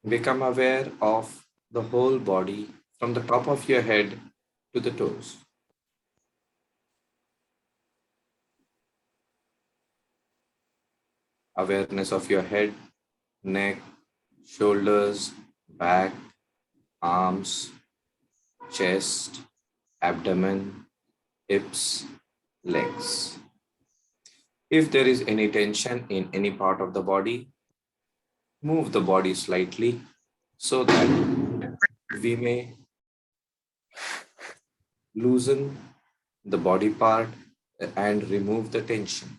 Become aware of the whole body from the top of your head to the toes. Awareness of your head, neck, shoulders, back, arms, chest, abdomen, hips, legs. If there is any tension in any part of the body, move the body slightly so that we may loosen the body part and remove the tension.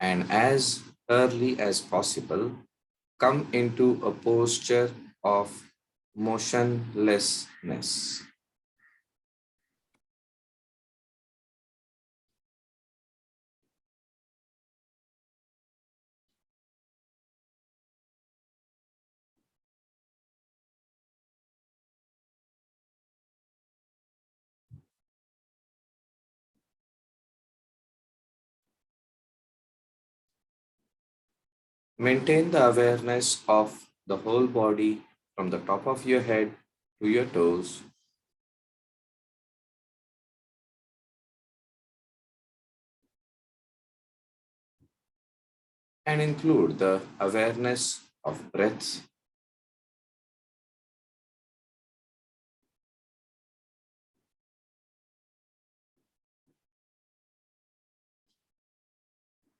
And as early as possible, come into a posture of motionlessness. Maintain the awareness of the whole body from the top of your head to your toes, and include the awareness of breath.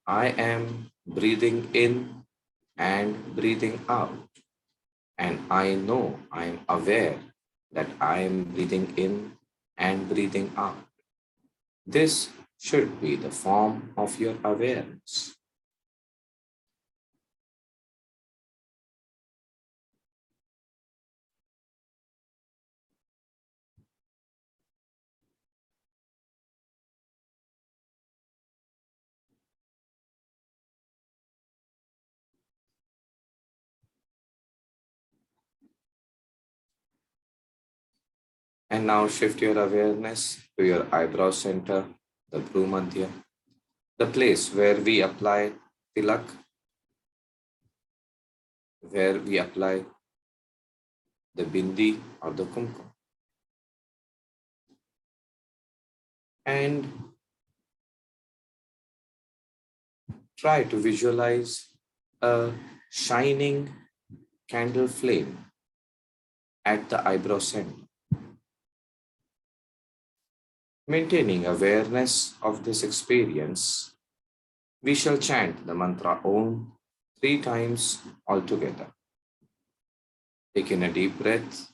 I am breathing in and breathing out, and I know I am aware that I am breathing in and breathing out. This should be the form of your awareness. And now shift your awareness to your eyebrow center, the Bhrumadhya, the place where we apply tilak, where we apply the bindi or the kumkum. And try to visualize a shining candle flame at the eyebrow center. Maintaining awareness of this experience, we shall chant the mantra Om 3 times altogether. Take in a deep breath.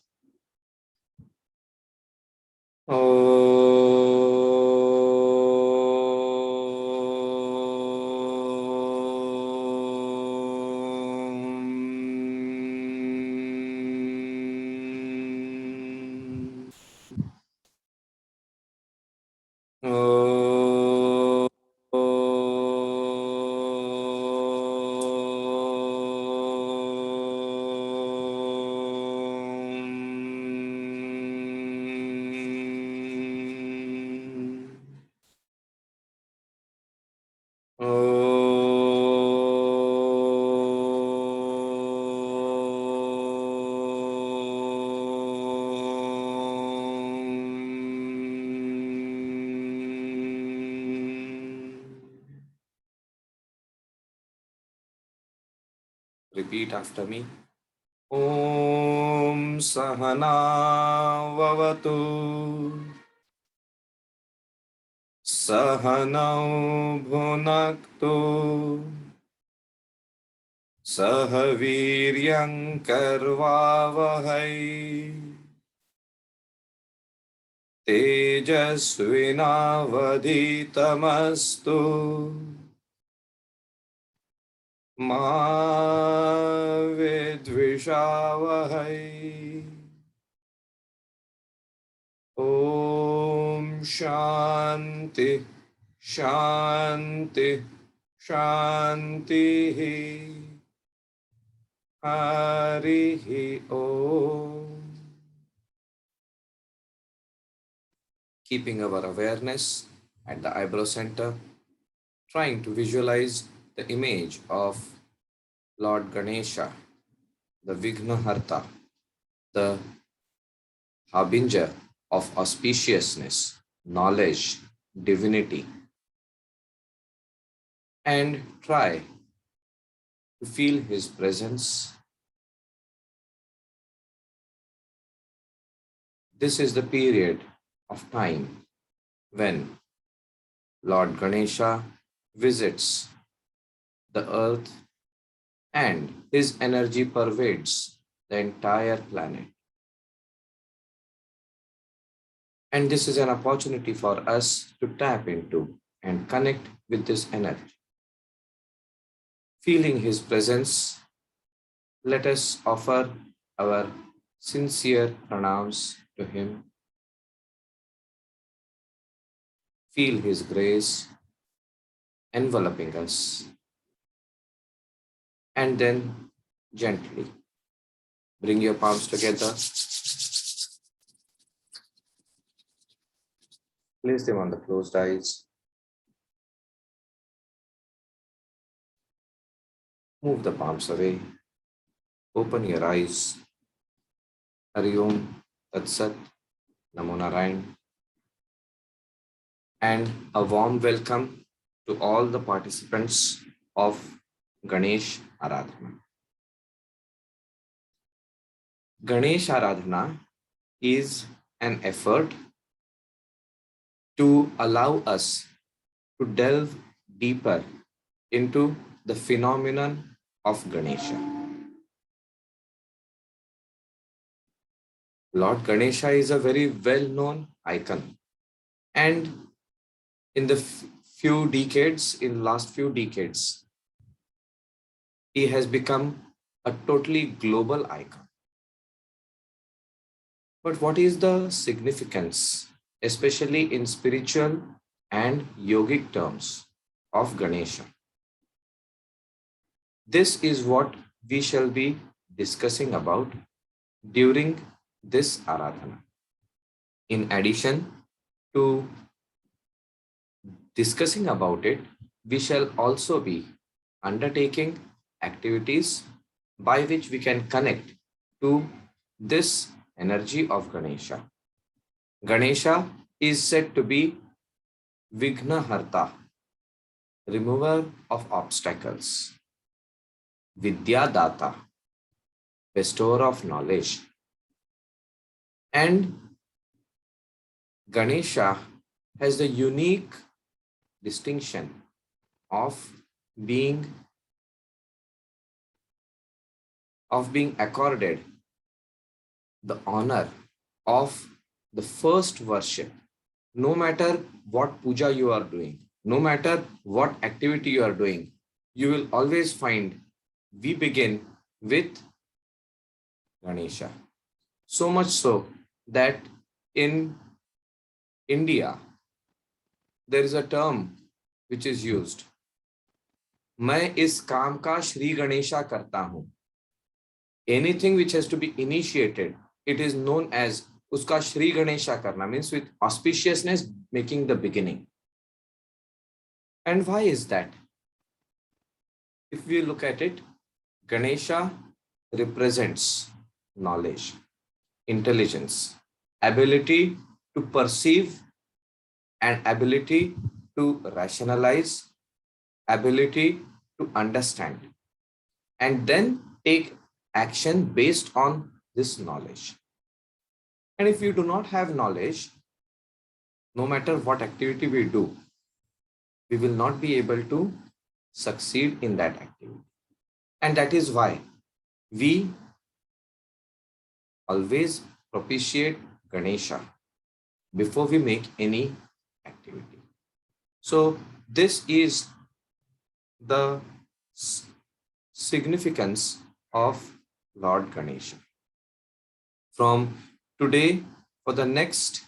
Repeat after me. Om Sahana Vavatu Sahanau Bhunaktu Sahaviryam Karvavahai Tejasvinavadhitamastu Ma Vidvishavahai. Om Shanti Shanti Shanti Harihi Om. keeping our awareness at the eyebrow center, trying to visualize the image of Lord Ganesha, the Vignaharta, the harbinger of auspiciousness, knowledge, divinity, and try to feel his presence. This is the period of time when Lord Ganesha visits the earth and his energy pervades the entire planet. And this is an opportunity for us to tap into and connect with this energy. Feeling his presence, let us offer our sincere pranams to him. Feel his grace enveloping us, and then gently bring your palms together, place them on the closed eyes, move the palms away, open your eyes. Hari Om, Tat Sat, Namo Narayan, and a warm welcome to all the participants of Ganesha Aradhana. Ganesha Aradhana is an effort to allow us to delve deeper into the phenomenon of Ganesha. Lord Ganesha is a very well-known icon, and in the last few decades, he has become a totally global icon. But what is the significance, especially in spiritual and yogic terms, of Ganesha? This is what we shall be discussing about during this Aradhana. In addition to discussing about it, we shall also be undertaking activities by which we can connect to this energy of Ganesha. Ganesha is said to be Vignaharta, remover of obstacles, Vidyadata, bestower of knowledge, and Ganesha has the unique distinction of being accorded the honor of the first worship. No matter what puja you are doing, no matter what activity you are doing, you will always find we begin with Ganesha. So much so that in India, there is a term which is used. मैं इस काम का श्री गणेशा करता हूं. Anything which has to be initiated, it is known as uska Shri Ganesha karna, means with auspiciousness making the beginning. And why is that? If we look at it, Ganesha represents knowledge, intelligence, ability to perceive, and ability to rationalize, ability to understand, and then take action based on this knowledge. And if you do not have knowledge, no matter what activity we do, we will not be able to succeed in that activity. And that is why we always propitiate Ganesha before we make any activity. So this is the significance of Lord Ganesha. From today, for the next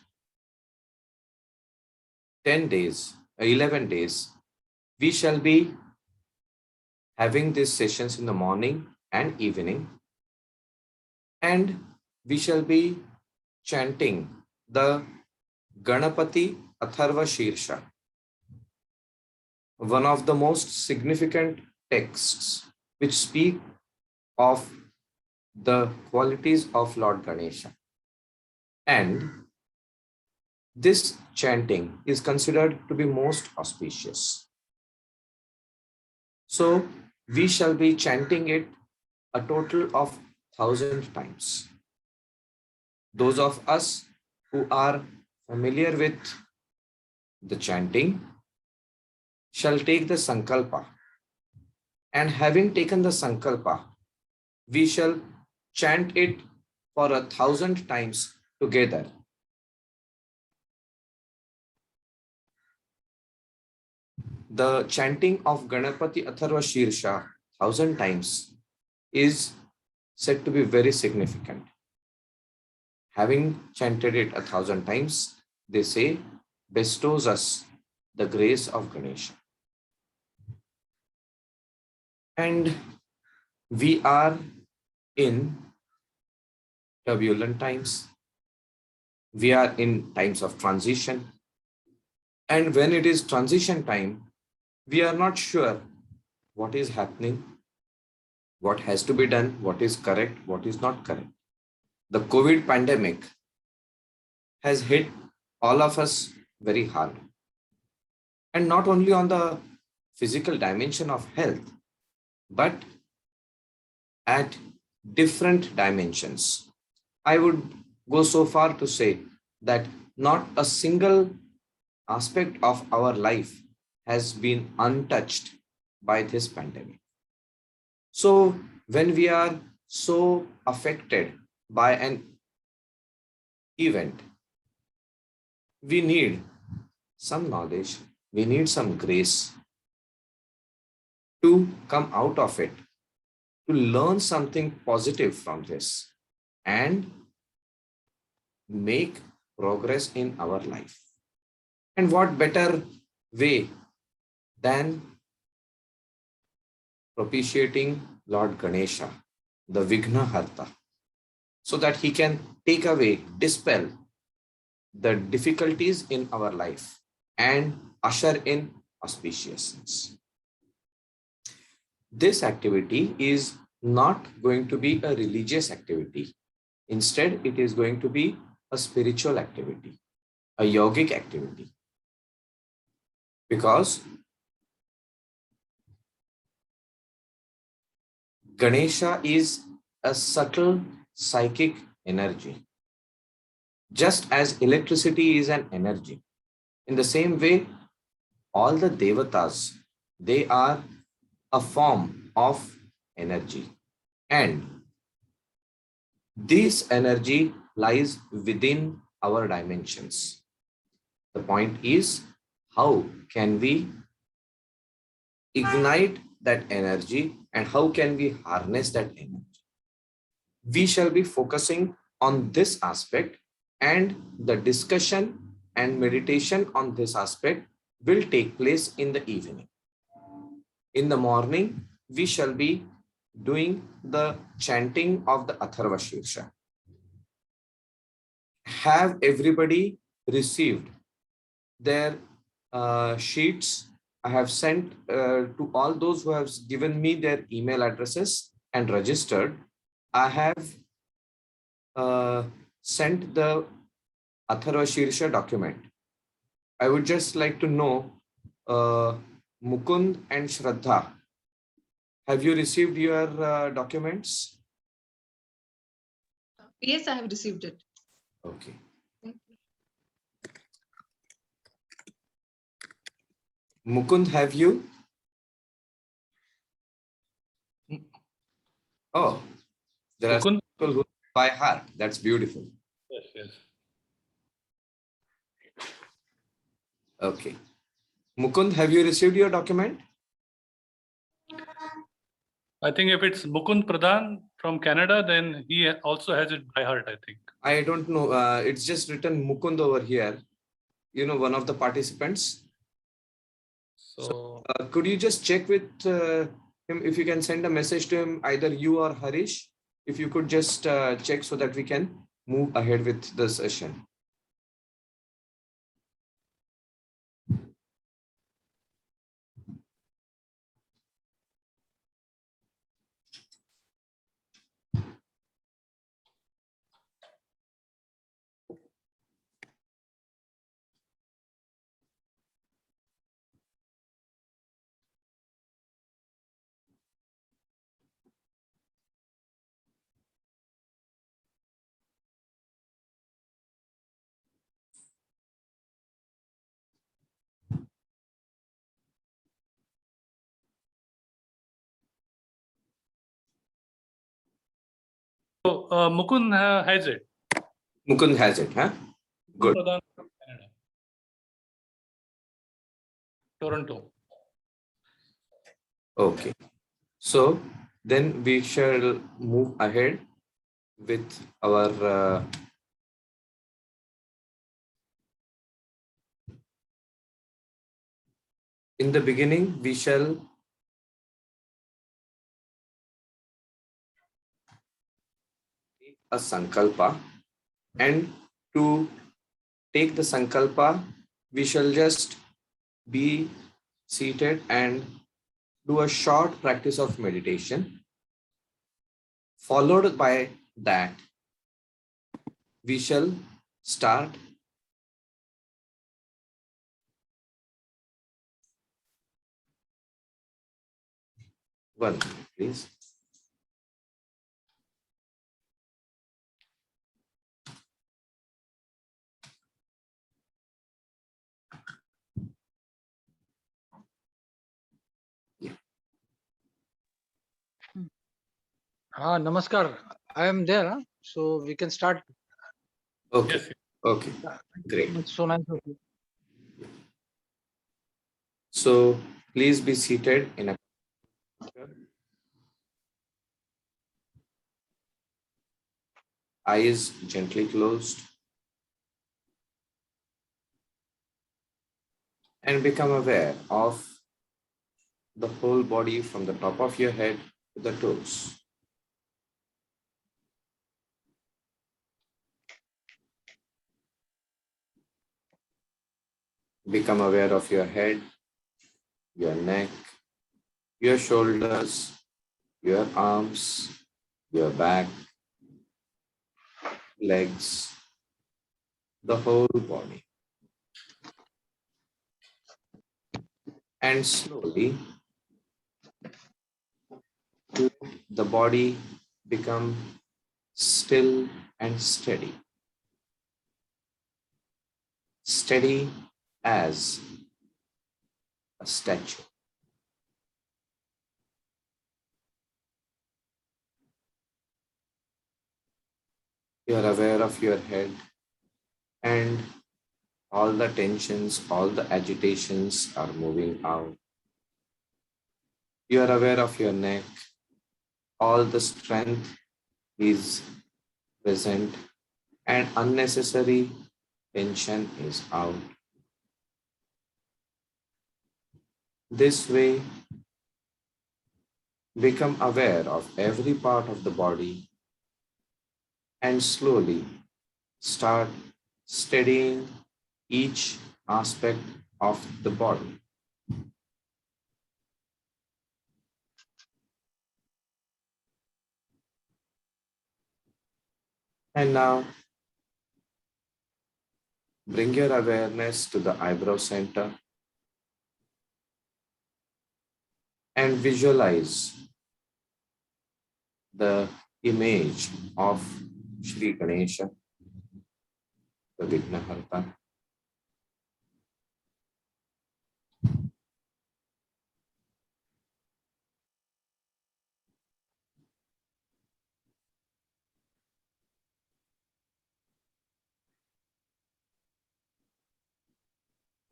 10 days, 11 days, we shall be having these sessions in the morning and evening, and we shall be chanting the Ganapati Atharva Shirsha, one of the most significant texts which speak of the qualities of Lord Ganesha. And this chanting is considered to be most auspicious. So we shall be chanting it a total of 1,000 times. Those of us who are familiar with the chanting shall take the sankalpa, and having taken the sankalpa, we shall chant it for 1,000 times together. The chanting of Ganapati Atharva Shirsha 1,000 times is said to be very significant. Having chanted it 1,000 times, they say, bestows us the grace of Ganesha. And we are in turbulent times. We are in times of transition. And when it is transition time, we are not sure what is happening, what has to be done, what is correct, what is not correct. The COVID pandemic has hit all of us very hard. And not only on the physical dimension of health, but at different dimensions. I would go so far to say that not a single aspect of our life has been untouched by this pandemic. So when we are so affected by an event, we need some knowledge, we need some grace to come out of it, to learn something positive from this and make progress in our life. And what better way than propitiating Lord Ganesha, the Vignaharta, so that he can take away, dispel the difficulties in our life and usher in auspiciousness. This activity is not going to be a religious activity. Instead, it is going to be a spiritual activity, a yogic activity. Because Ganesha is a subtle psychic energy. Just as electricity is an energy, in the same way, all the devatas, they are a form of energy. And this energy lies within our dimensions. The point is, how can we ignite that energy and how can we harness that energy? We shall be focusing on this aspect, and the discussion and meditation on this aspect will take place in the evening. In the morning, we shall be doing the chanting of the Atharva Shirsha. Have everybody received their sheets? I have sent to all those who have given me their email addresses and registered. I have sent the Atharva Shirsha document. I would just like to know, Mukund and Shraddha, have you received your documents? Yes, I have received it. Okay. Mukund, have you? Oh, there Mukund? are people who by heart. That's beautiful. Yes, yes. Okay. Mukund, have you received your document? I think if it's Mukund Pradhan from Canada, then he also has it by heart, I think. I don't know. It's just written Mukund over here. You know, one of the participants. So could you just check with him if you can send a message to him, either you or Harish, if you could just check so that we can move ahead with the session. So Mukund has it. Mukund has it, huh? Good. Pradhan from Canada. Toronto. Okay. So then we shall move ahead with our in the beginning we shall take a sankalpa, and to take the sankalpa we shall just be seated and do a short practice of meditation. Followed by that we shall start one minute, please. Namaskar. I am there, so we can start. Okay. Yes. Okay. Thank you Great. so much. So nice of you. So please be seated in a eyes gently closed, and become aware of the whole body from the top of your head to the toes. Become aware of your head, your neck, your shoulders, your arms, your back, legs, the whole body. And slowly let the body become still and steady. Steady as a statue. You are aware of your head and all the tensions, all the agitations are moving out. You are aware of your neck, all the strength is present and unnecessary tension is out. This way, become aware of every part of the body and slowly start steadying each aspect of the body. And now, bring your awareness to the eyebrow center and visualize the image of Shri Ganesha, the Vignaharta.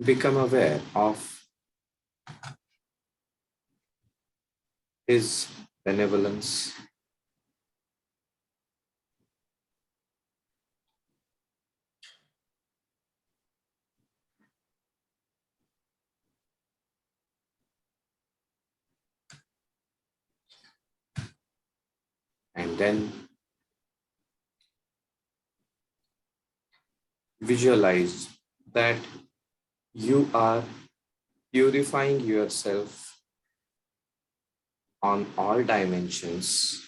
Become aware of his benevolence, and then visualize that you are purifying yourself on all dimensions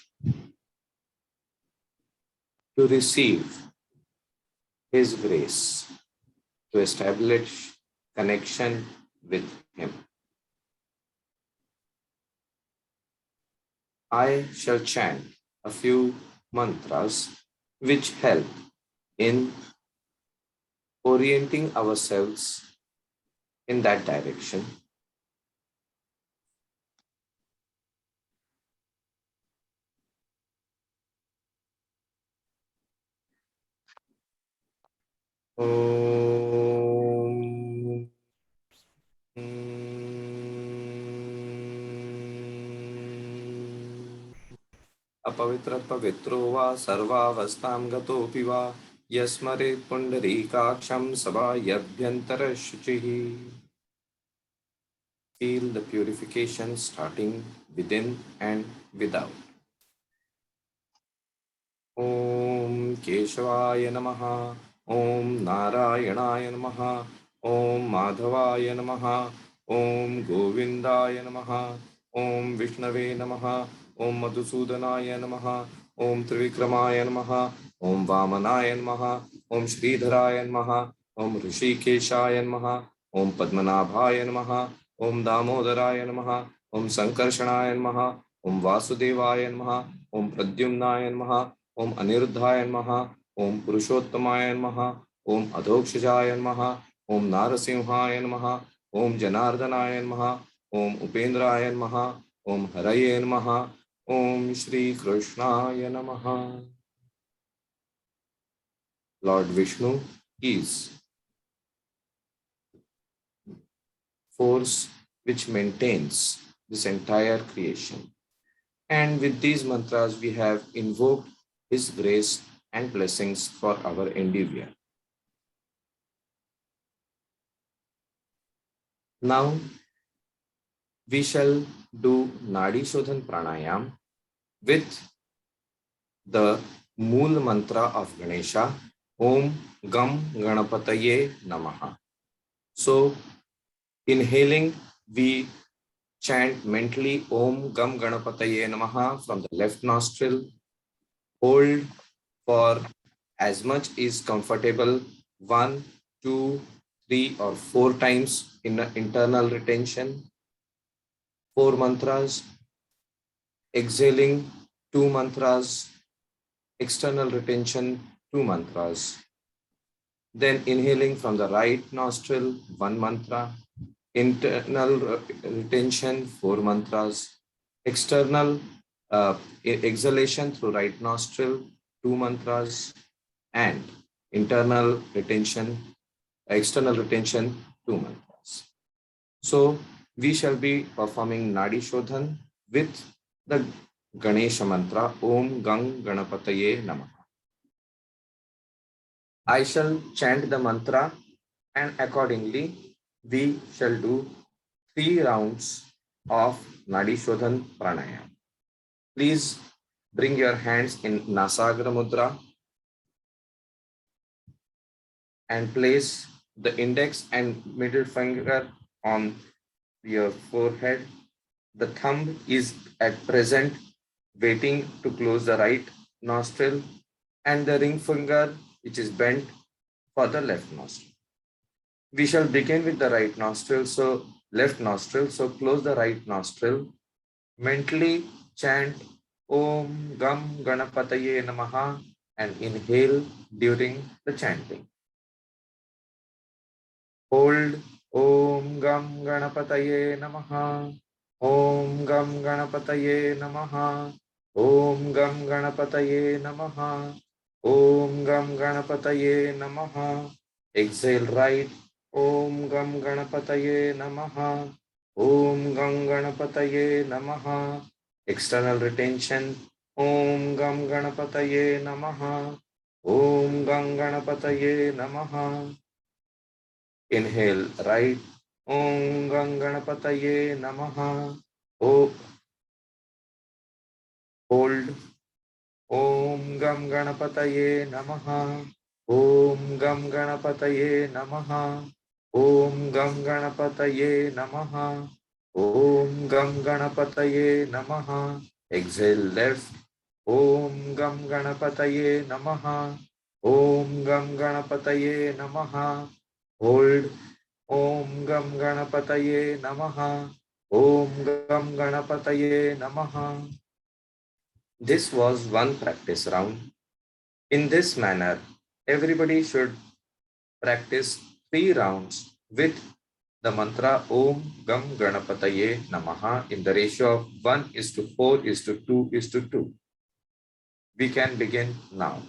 to receive his grace, to establish connection with him. I shall chant a few mantras which help in orienting ourselves in that direction. Om. अपवित्र पवित्रो वा सर्वावस्थां गतोऽपि वा यस्मरेत् पुण्डरीकाक्षं सभायभ्यन्तरशुचिः. Feel the purification starting within and without. Om Keshvaya Namaha, Om Narayanaaya Namaha, Om Madhavaya Namaha, Om Govindaya Namaha, Om Vishnave Namaha, Om Madhusudanaya Namaha, Om Trivikramaya Namaha, Om Vamanaya Namaha, Om Sridharaya Namaha, Om Rishikeshaya Namaha, Om Padmanabhaya Namaha, Om Damodaraya Namaha, Om Sankarshanaya Namaha, Om Vasudevaya Namaha, Om Pradyumnaya Namaha, Om Aniruddhaya Namaha, Om Purushottamaya Namaha, Om Adhokshajaya Namaha, Om Narasimhaya Namaha, Om Janardhanaya Namaha, Om Upendraya Namaha, Om Haraye Namaha, Om Shri Krishnaya Namaha. Lord Vishnu is force which maintains this entire creation. And with these mantras, we have invoked His grace and blessings for our endeavor. Now, we shall do Nadi Shodhan Pranayam with the Mool Mantra of Ganesha, Om Gam Ganapataye Namaha. So, inhaling, we chant mentally Om Gam Ganapataye Namaha from the left nostril. Hold for as much is comfortable, 1, 2, 3 or 4 times in internal retention, 4 mantras. Exhaling, 2 mantras. External retention, 2 mantras. Then inhaling from the right nostril, 1 mantra. Internal retention, 4 mantras. External exhalation through right nostril, 2 mantras. And internal retention, external retention, 2 mantras. So we shall be performing Nadi Shodhan with the Ganesha mantra, Om Gang Ganapataye Namaha. I shall chant the mantra and accordingly we shall do 3 rounds of Nadi Shodhan Pranayam. Please bring your hands in Nasagra Mudra and place the index and middle finger on your forehead. The thumb is at present waiting to close the right nostril and the ring finger which is bent for the left nostril. We shall begin with the right nostril, so left nostril, so close the right nostril. Mentally chant Om Gam Ganapataye Namaha and inhale during the chanting. Hold Om Gam Ganapataye Namaha. Om Gam Ganapataye Namaha. Om Gam Ganapataye Namaha. Om Gam Ganapataye Namaha. Exhale right. Om Gam Ganapataye Namaha. Om Gam Ganapataye Namaha. External retention. Om Gam Ganapataye Namaha. Om Gam Ganapataye Namaha. Inhale right. Om Gam Ganapataye Namaha. Hold. Om Gam Ganapataye Namaha. Om Gam Ganapataye Namaha. Om Gam Ganapataye Namaha. Om Gam Ganapataye Namaha. Exhale left. Om Gam Ganapataye Namaha. Om Gam Ganapataye Namaha. Hold. Om Gam Ganapataye Namaha. Om Gam Ganapataye Namaha. This was one practice round. In this manner, everybody should practice 3 rounds with the mantra Om Gam Ganapataye Namaha in the ratio of 1:4:2:2. We can begin now.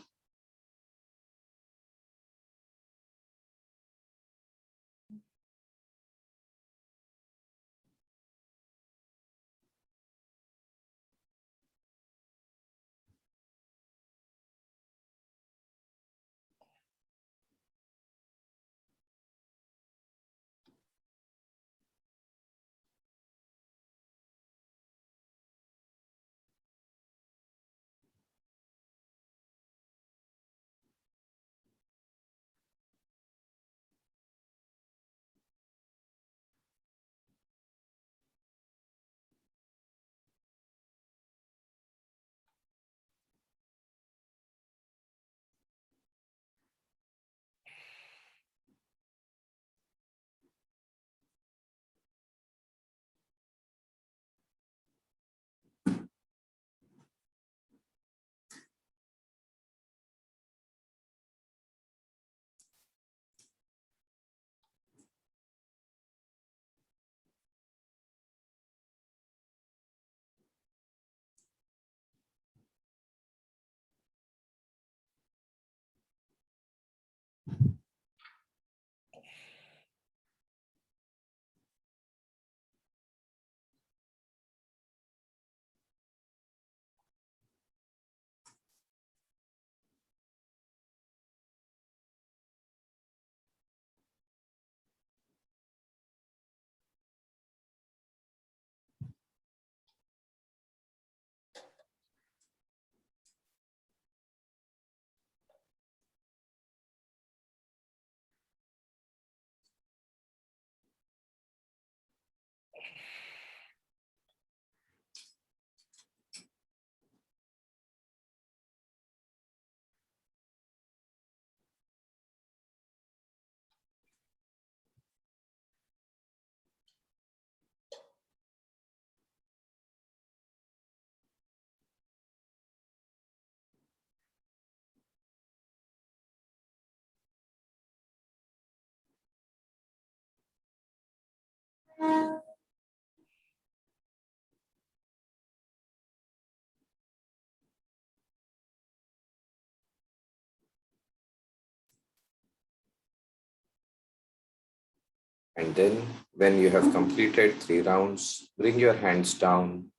And then, when you have completed 3 rounds, bring your hands down,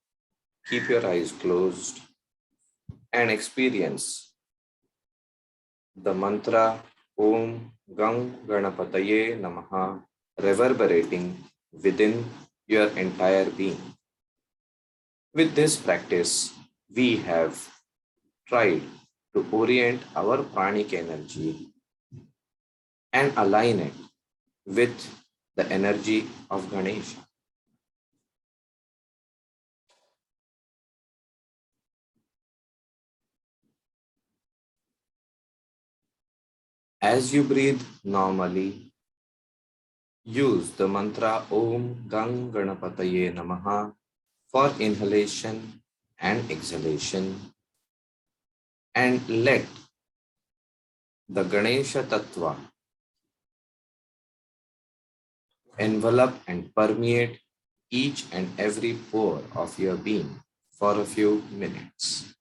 keep your eyes closed, and experience the mantra Om Gang Ganapataye Namaha reverberating within your entire being. With this practice, we have tried to orient our pranic energy and align it with the energy of Ganesha. As you breathe normally, use the mantra Om Gang Ganapataye Namaha for inhalation and exhalation, and let the Ganesha Tattva envelop and permeate each and every pore of your being for a few minutes.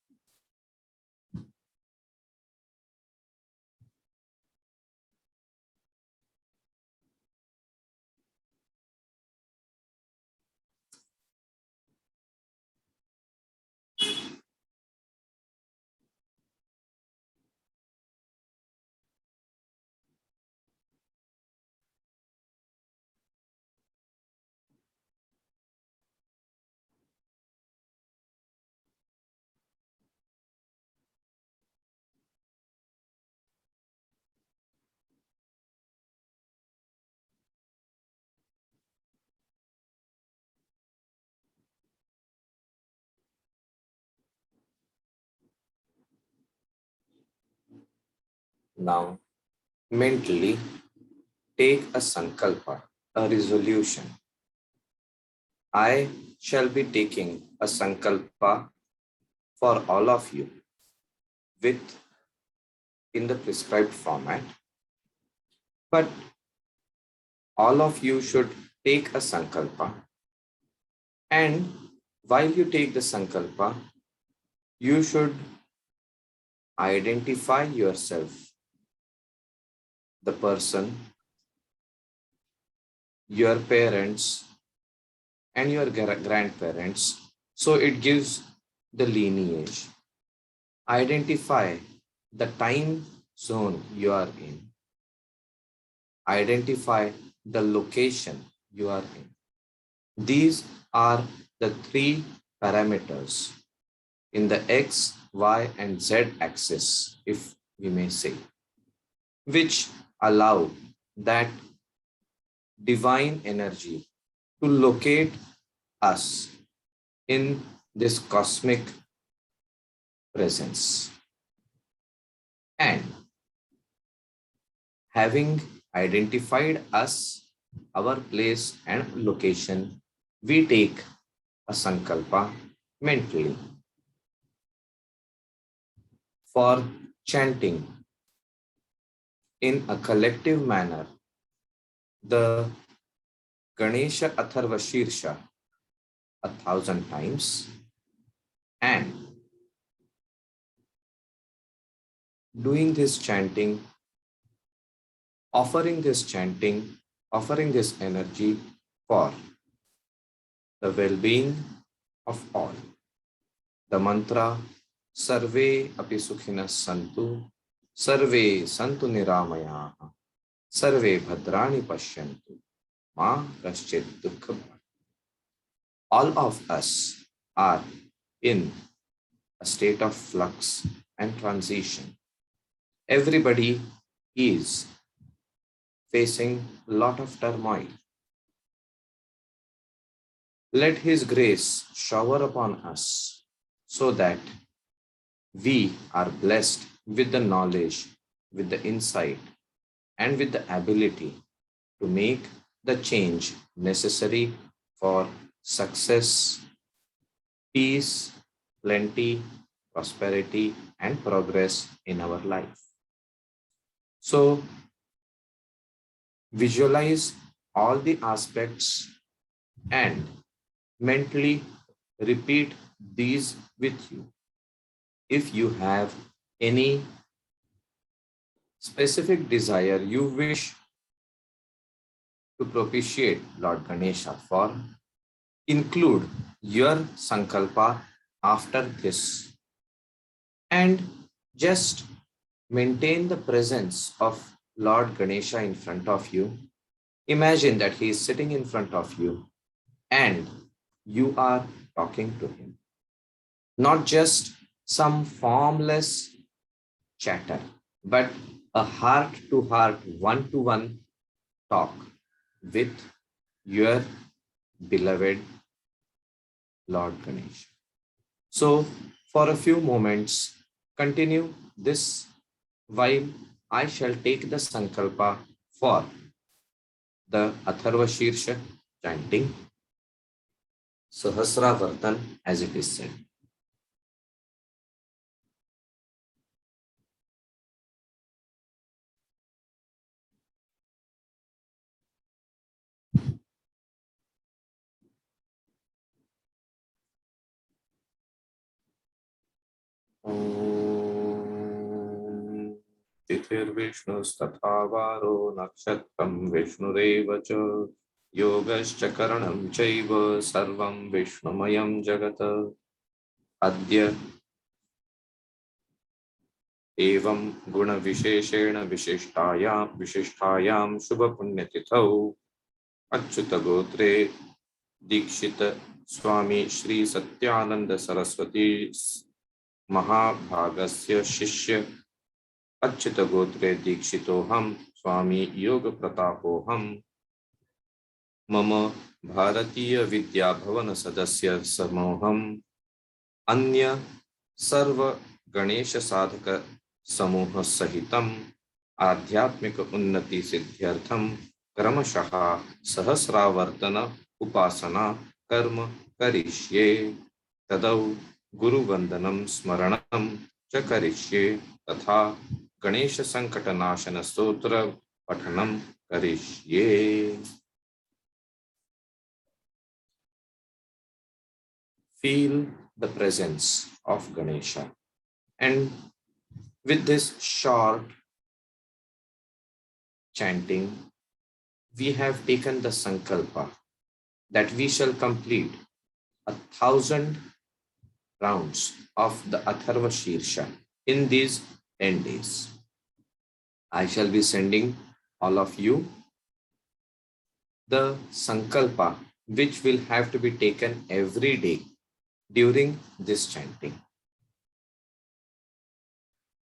Now, mentally take a sankalpa, a resolution. I shall be taking a sankalpa for all of you with in the prescribed format, but all of you should take a sankalpa, and while you take the sankalpa, you should identify yourself, the person, your parents, and your grandparents. So it gives the lineage. Identify the time zone you are in. Identify the location you are in. These are the 3 parameters in the X, Y, and Z axis, if we may say, which allow that divine energy to locate us in this cosmic presence. And having identified us, our place and location, we take a sankalpa mentally for chanting in a collective manner the Ganesha Atarashiri 1,000 times, and doing this chanting, offering this energy for the well-being of all. The mantra Sarve api sukhinas santu, Sarve santu niramaya, Sarve bhadrani pashyantu, ma kaschit dukkha. All of us are in a state of flux and transition. Everybody is facing a lot of turmoil. Let His grace shower upon us so that we are blessed with the knowledge, with the insight, and with the ability to make the change necessary for success, peace, plenty, prosperity, and progress in our life. So, visualize all the aspects and mentally repeat these with you. If you have any specific desire you wish to propitiate Lord Ganesha for include your sankalpa after this and just maintain the presence of Lord Ganesha in front of you. Imagine that he is sitting in front of you and you are talking to him. Not just some formless chatter, but a heart to heart, one to one talk with your beloved Lord Ganesha. So, for a few moments, continue this while I shall take the sankalpa for the Atarashiri chanting Sahasravartan as it is said. तिथिर्विष्णुस्तथा वारो नक्षत्रं विष्णुरेव च योगश्च करणं चैव सर्वं विष्णुमयं जगत् अद्य एवं गुणविशेषेण विशिष्टायां शुभपुण्यतिथौ अच्युतगोत्रे दीक्षित स्वामी श्री सत्यानंद सरस्वती महाभागस्य शिष्य अच्युत गोत्रे दीक्षितोऽहं स्वामी योगप्रतापोऽहं मम भारतीय विद्या भवन सदस्य समूहम् अन्य सर्व गणेश साधक समूह सहितम् आध्यात्मिक उन्नति सिद्ध्यर्थं क्रमशः सहस्रावर्तन उपासना कर्म करिष्ये तदौ गुरुवंदनं स्मरणं च करिष्ये तथा गणेश संकटनाशन स्तोत्र पठनं करिष्ये. Feel the presence of Ganesha, and with this short chanting we have taken the sankalpa that we shall complete 1,000 rounds of the Atharva Shirsha in these 10 days. I shall be sending all of you the sankalpa which will have to be taken every day during this chanting.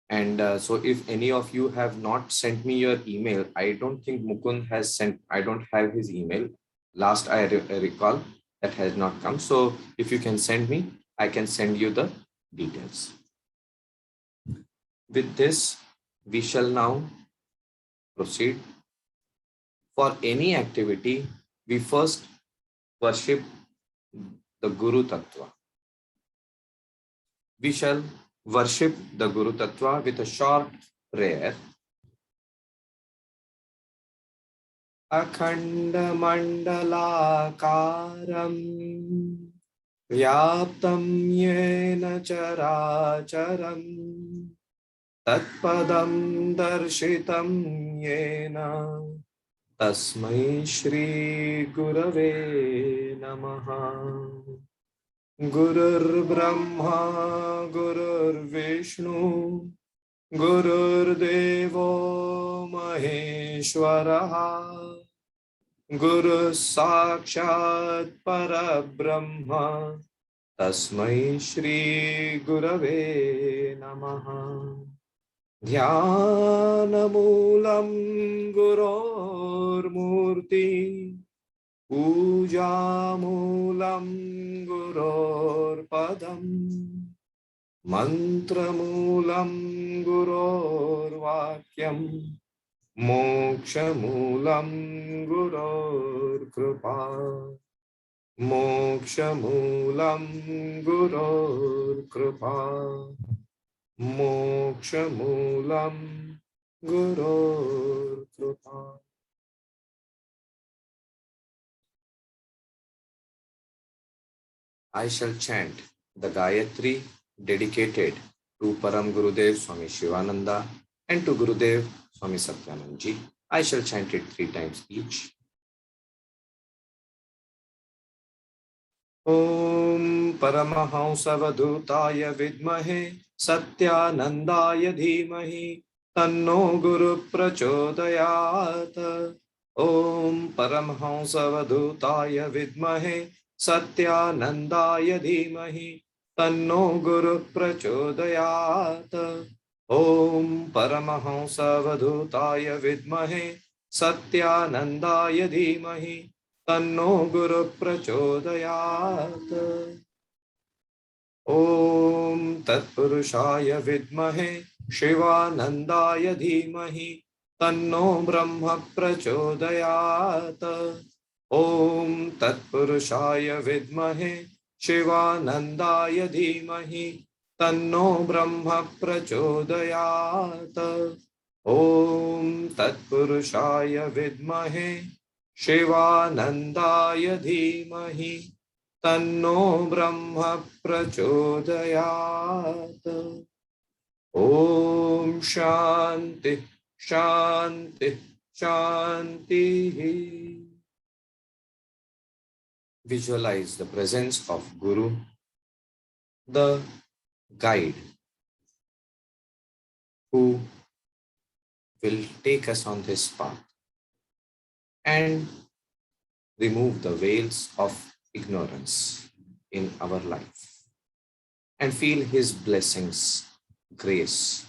And so if any of you have not sent me your email, I don't think Mukund has sent, I don't have his email. Last I recall that has not come. So if you can send me, I can send you the details. With this, we shall now proceed. For any activity, we first worship the Guru Tattva. We shall worship the Guru Tattva with a short prayer. Akhanda mandalakaram vyaptam yena characharam tatpadam darshitam yena tasmai shri gurave namaha. Gurur Brahma, Gurur Vishnu, Gurur Devo Maheshwaraha, Guru Sakshat Parabrahma, Tasmai Shri Gurave Namaha. Dhyanam Gurur Murti, Pujamulam Guror Padam, Mantramulam Guror Vakyam, Mokshamulam Guror Kripa, Mokshamulam Guror Kripa, Mokshamulam Guror Kripa. I shall chant the Gayatri dedicated to Param Gurudev Swami Shivananda and to Gurudev Swami Satyanandji. I shall chant it 3 times each. Om Paramahamsavadhutaya vidmahe Satyanandaya dhimahi Tanno Guru Prachodayat. Om Paramahamsavadhutaya vidmahe Satyanandaya dhimahi Tanno Guru Prachodayat. Om Paramahamsavadhutaya vidmahe Satyanandaya dhimahi Tanno Guru Prachodayat. Om Tatpurushaya Vidmahe Shivanandaya Dhimahi Tanno Brahma Prachodayat. Om Tatpurushaya Vidmahe Shivanandaya Dhimahi Tanno Brahma Prachodayat. Om Tatpurushaya Vidmahe Shivanandaya Dhimahi Tanno Brahma Prachodayat. Om Shanti Shanti Shanti. Visualize the presence of Guru, the guide who will take us on this path and remove the veils of ignorance in our life and feel his blessings, grace,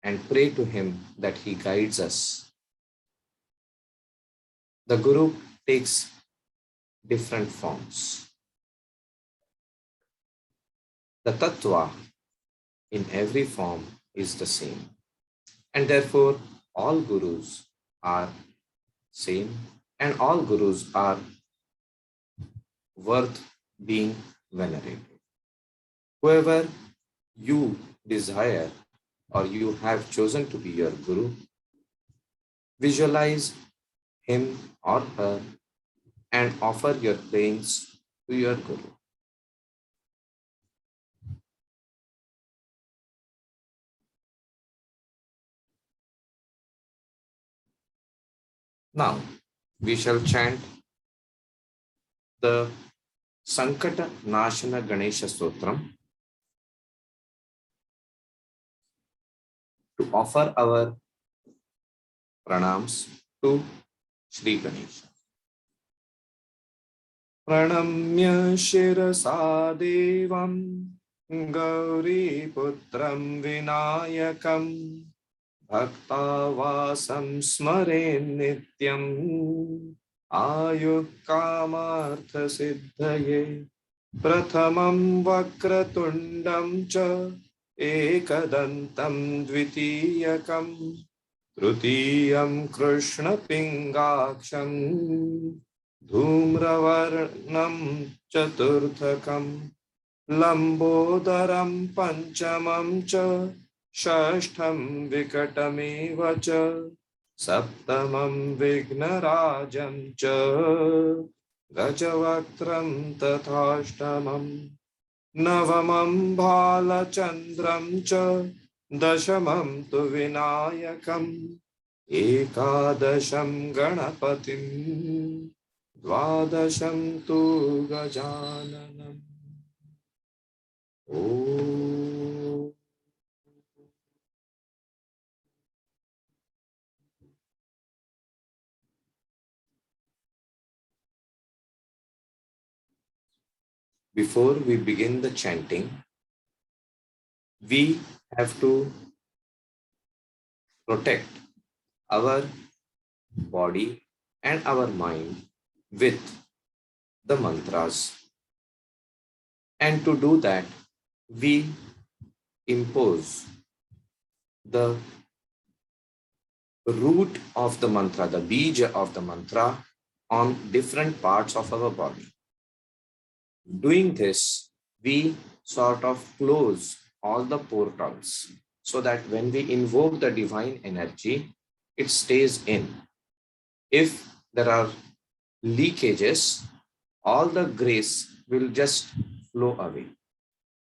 and pray to him that he guides us. The Guru takes different forms. The Tattva in every form is the same, and therefore all Gurus are same and all Gurus are worth being venerated. Whoever you desire or you have chosen to be your Guru, visualize him or her and offer your thanks to your Guru. Now, we shall chant the Sankata Nashana Ganesha Stotram to offer our pranams to Sri Ganesha. Pranamya Shirasa Devam Gauri Putram Vinayakam Bhaktavasam Smare Nityam Ayuh Kamartha Siddhaye Prathamam Vakratundam Cha Ekadantam Dvitiyakam Trutiyam Krishna Pingaksham Dhumravarnam Chaturthakam Lambodaram Panchamam Cha Shashtham Vikatameva Cha Saptamam Vignarajam Cha Gajavaktram Tathashtamam Navamam Bhalachandram Cha Dashamam Tu Vinayakam Ekadasham Ganapatim Dvadasham Tu Gajananam. Oh. Before we begin the chanting, we have to protect our body and our mind with the mantras. And to do that, we impose the root of the mantra, the bija of the mantra, on different parts of our body. Doing this, we sort of close all the portals so that when we invoke the divine energy, it stays in. If there are leakages, all the grace will just flow away.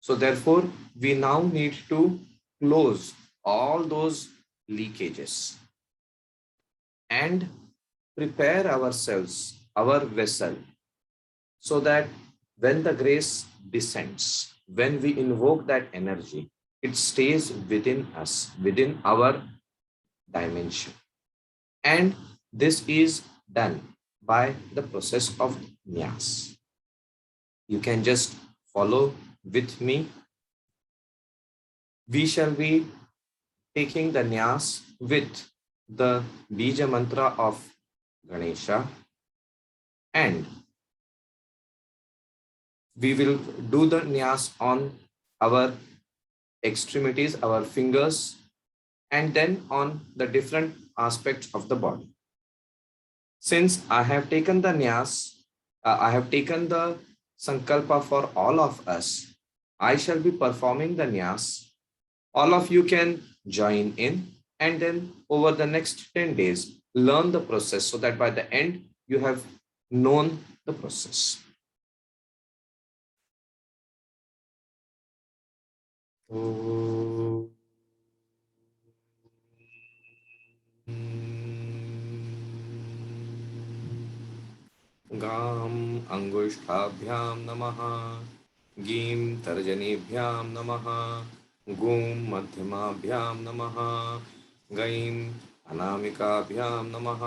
So therefore, we now need to close all those leakages and prepare ourselves, our vessel, so that when the grace descends, when we invoke that energy, it stays within us, within our dimension. And this is done by the process of Nyas. You can just follow with me. We shall be taking the Nyas with the Bija mantra of Ganesha, and we will do the Nyas on our extremities, our fingers, and then on the different aspects of the body. Since I have taken the Nyas, I have taken the Sankalpa for all of us, I shall be performing the Nyas. All of you can join in, and then over the next 10 days, learn the process so that by the end, you have known the process. गाम अंगुष्ठाभ्याम नमः, गीम तर्जनीभ्याम नमः, गूम मध्यमाभ्याम नमः, गईम अनामिकाभ्याम नमः,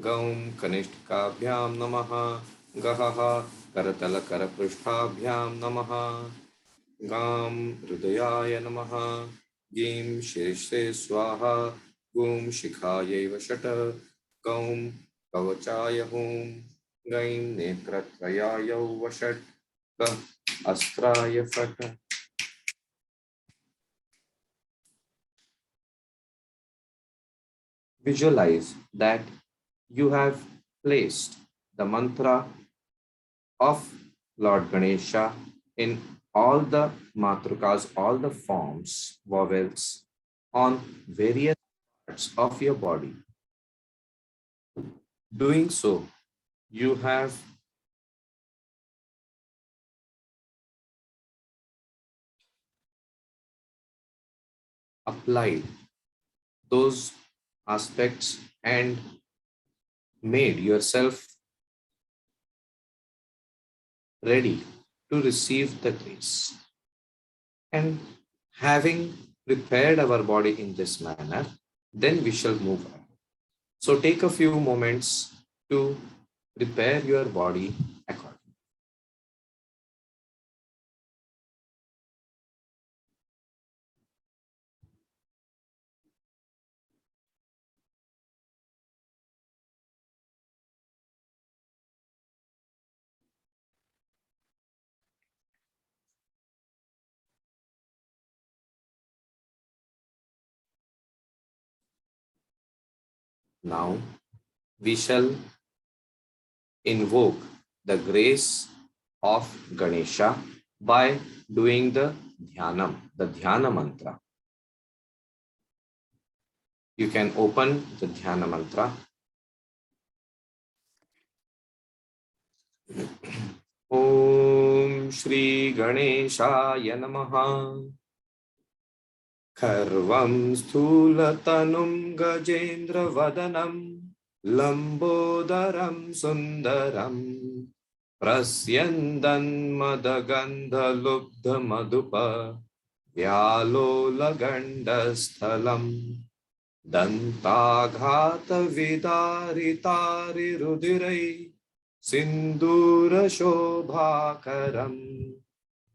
गौम कनिष्ठकाभ्याम नमः, गहः करतलकरपृष्ठाभ्याम नमः, गाम हृदयाय नमः, गीम शीर्षे स्वाहा, गूम शिखायै वषट्, गौम कवचाय हूं, गैं नेत्रत्रयाय वषट्, ग अस्त्राय फट्. Visualize that you have placed the mantra of Lord Ganesha in all the matrukas, all the forms, vowels on various parts of your body. Doing so, you have applied those aspects and made yourself ready to receive the grace. And having prepared our body in this manner, then we shall move on. So take a few moments to prepare your body accordingly. Now we shall invoke the grace of Ganesha by doing the Dhyanam, the Dhyana mantra. You can open the Dhyana mantra. Om Shri Ganeshaya Namaha. Kharvam Sthulatanum Gajendra Vadanam Lambodaram Sundaram Prasyandan Madagandha Lubdha Madhupa Vyalola Gandasthalam Dantaghata Vidaritari Rudirai Sindura Shobhakaram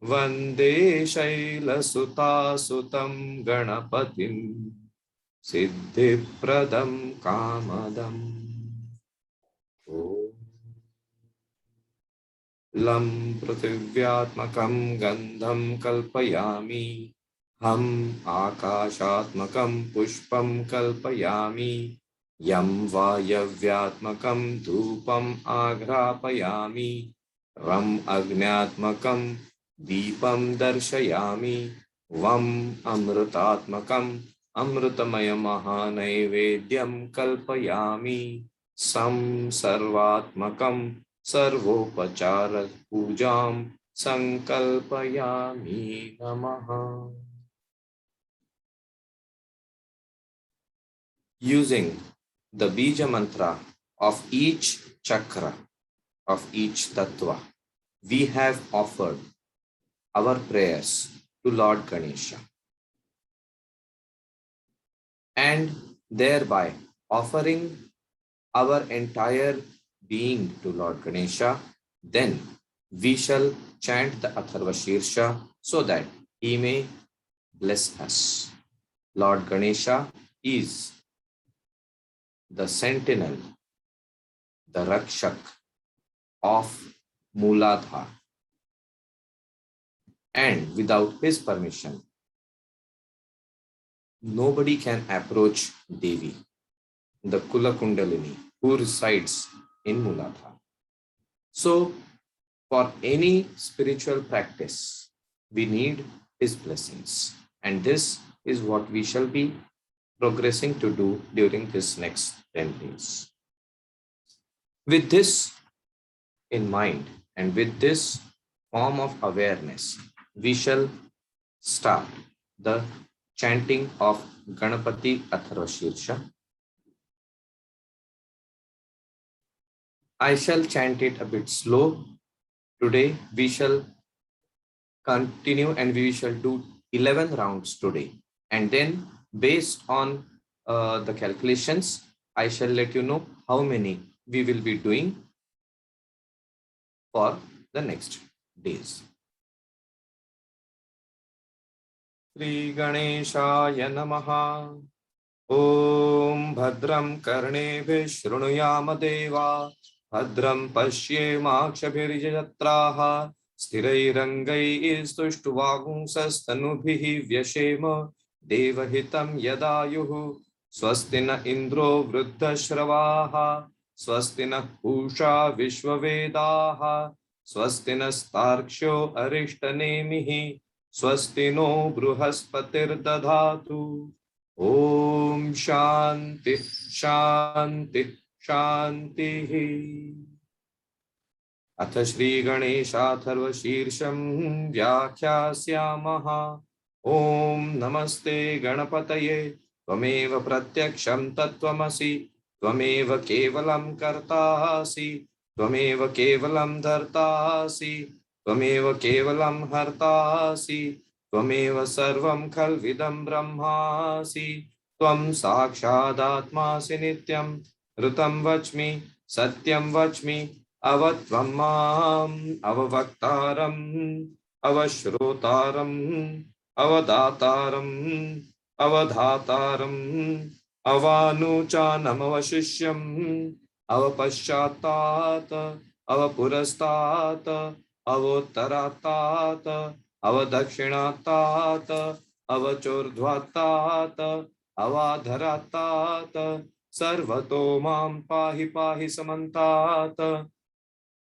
Vande Shailasutasutam Ganapatim Siddhipradam Kamadam. Lam Prithvyatmakam Gandham Kalpayami, Ham Akashatmakam Pushpam Kalpayami, Yam Vayavyatmakam Dhupam Agrapayami, Ram Agnyatmakam Deepam Darshayami, Vam Amrutatmakam Amrutamaya Mahanaivedyam Kalpayami, Sam Sarvatmakam Sarvopachara Pujam Sankalpayami Namaha. Using the Bija mantra of each chakra, of each tattva, we have offered our prayers to Lord Ganesha, and thereby offering our entire being to Lord Ganesha, then we shall chant the Atarashiri so that he may bless us. Lord Ganesha is the sentinel, the Rakshak of Mooladhara, and without his permission, nobody can approach Devi, the Kula Kundalini, who resides in Mooladhara. So, for any spiritual practice, we need his blessings. And this is what we shall be progressing to do during this next 10 days. With this in mind and with this form of awareness, we shall start the chanting of Ganapati Atarashiri. I shall chant it a bit slow. Today we shall continue and we shall do 11 rounds today. And then based on the calculations, I shall let you know how many we will be doing for the next days. Shri Ganeshaya Namaha. Om Bhadram Karnebhi Shrunuyama Deva. Bhadram Pashyemakshabhirjatraha. Sthirairangai Istushtuvagunsasthanubhihi Vyashema. Devahitam Yadayuhu. Swastina Indro Vruddhashravaha. Swastina Pusha Vishwavedaha. Swastina Starksho Arishtanemihi. Swastino Bruhaspatir Dadhatu. Om Shanti Shanti Shanti. Atha Shri Ganesha Atarashiri Vyakhyasyaamaha. Om Namaste Ganapataye. Tvameva Pratyaksham Tattvamasi. Tvameva Kevalam Kartasi. Tvameva Kevalam Dhartasi. Tvameva Kevalam Hartasi. Tvameva Sarvam Khalvidam Brahmasi. Tvam Sakshadatmasi Nityam. Rutam Vachmi. Satyam Vachmi. Avatvam Mam. Avavaktaram. Avashrotaram. Avadataram. Avadhataram. Avanuchanam Avashishyam. Avapashchatat. Avapurastat. Avottaratat. Avadakshinatat. Avachordhvatat. Avadharatat. Sarvato mam pahi pahi samantat.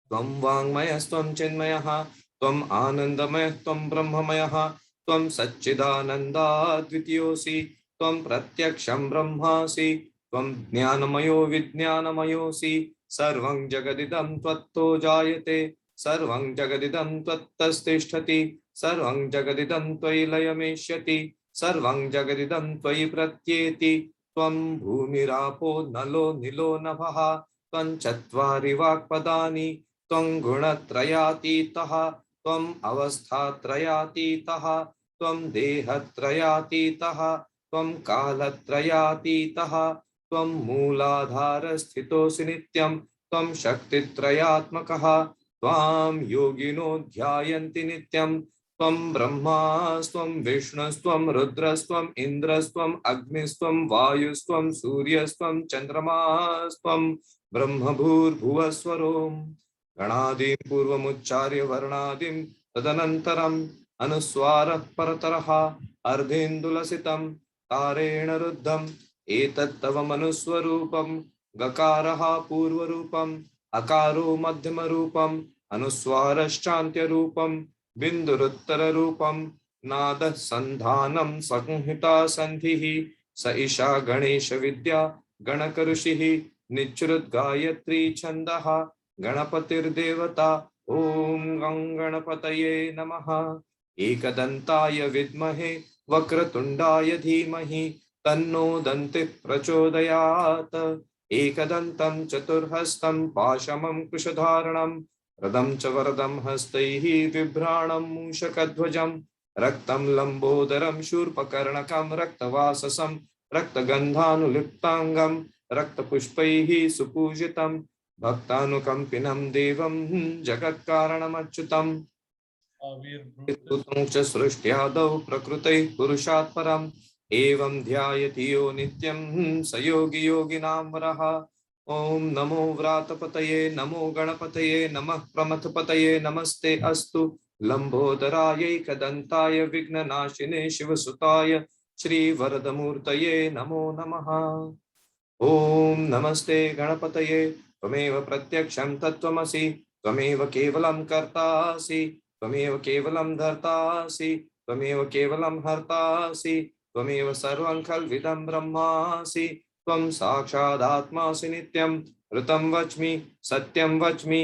Tvam vangmayas tvam chinmayah. Tvam anandamayah tvam brahmamayah. Tvam satchidananda dvitiyosi. Tvam pratyaksham brahmasi. Tvam jnanamayo vidnanamayosi. Sarvang jagadidam tvatto jayate. Sarvang jagadidam tvattastisthati. Sarvang jagadidam tvai layameshyati. Sarvang jagadidam tvai pratyeti. Tvam bhumirapo nalo nilo nabha. Tvam chatvari vakpadani. Tvam gunatrayatitaha. Tvam avasthatrayatitaha. Tvam dehatrayatitaha. Tvam kalatrayatitaha. Tvam mooladharasthitosi nityam. Tvam shaktitrayatmakaha. Tvam yogino dhyayanti nityam. Tvam brahmastvam vishnustvam rudrastvam indrastvam agnistvam vayustvam suryastvam chandramastam brahma bhurbhuvaswarom. Ganadim purvamucharya varnadim tadanantaram anuswara parataraha ardhendulasitam tarena ruddham etat tava manuswarupam gakaraha purvarupam akaro madhyama rupam anuswaraschantya rupam binduruttara rupam nada sandhanam sanhita sandhihi sa isha ganesha vidya ganakarushihi Nichrut Gayatri Chandaha Ganapatir Devata Om Ganganapataye Namaha Ekadantaya Vidmahe Vakratundaya Dhimahi Tanno Dante Prachodayat Ekadantam Chaturhastam Pashamam Kushadharanam रदं च वरदं हस्तैः बिभ्राणं मूषकध्वजं रक्तं लम्बोदरं शूर्पकर्णकं रक्तवाससं रक्तगन्धानुलिप्ताङ्गं रक्तपुष्पैः सुपूजितं भक्तानुकम्पिनं देवं जगत्कारणमच्युतम् च सृष्ट्यादौ प्रकृतैः पुरुषात् परम् एवं ध्यायति यो नित्यं स योगी योगिनां वरः। ओम नमो व्रातपतये नमो गणपतये नमः प्रमथपतये नमस्ते अस्तु लंबोदरायैकदन्ताय विघ्ननाशिने शिवसुताय श्रीवरदमूर्तये नमो नमः। ओम नमस्ते गणपतये त्वमेव प्रत्यक्षं तत्त्वमसि त्वमेव केवलं कर्तासि त्वमेव केवलं धर्तासि त्वमेव केवलं हर्तासि त्वमेव सर्वं खल्विदं ब्रह्मासि त्वं साक्षादात्मासि नित्यं ऋतं वच्मि सत्यं वच्मि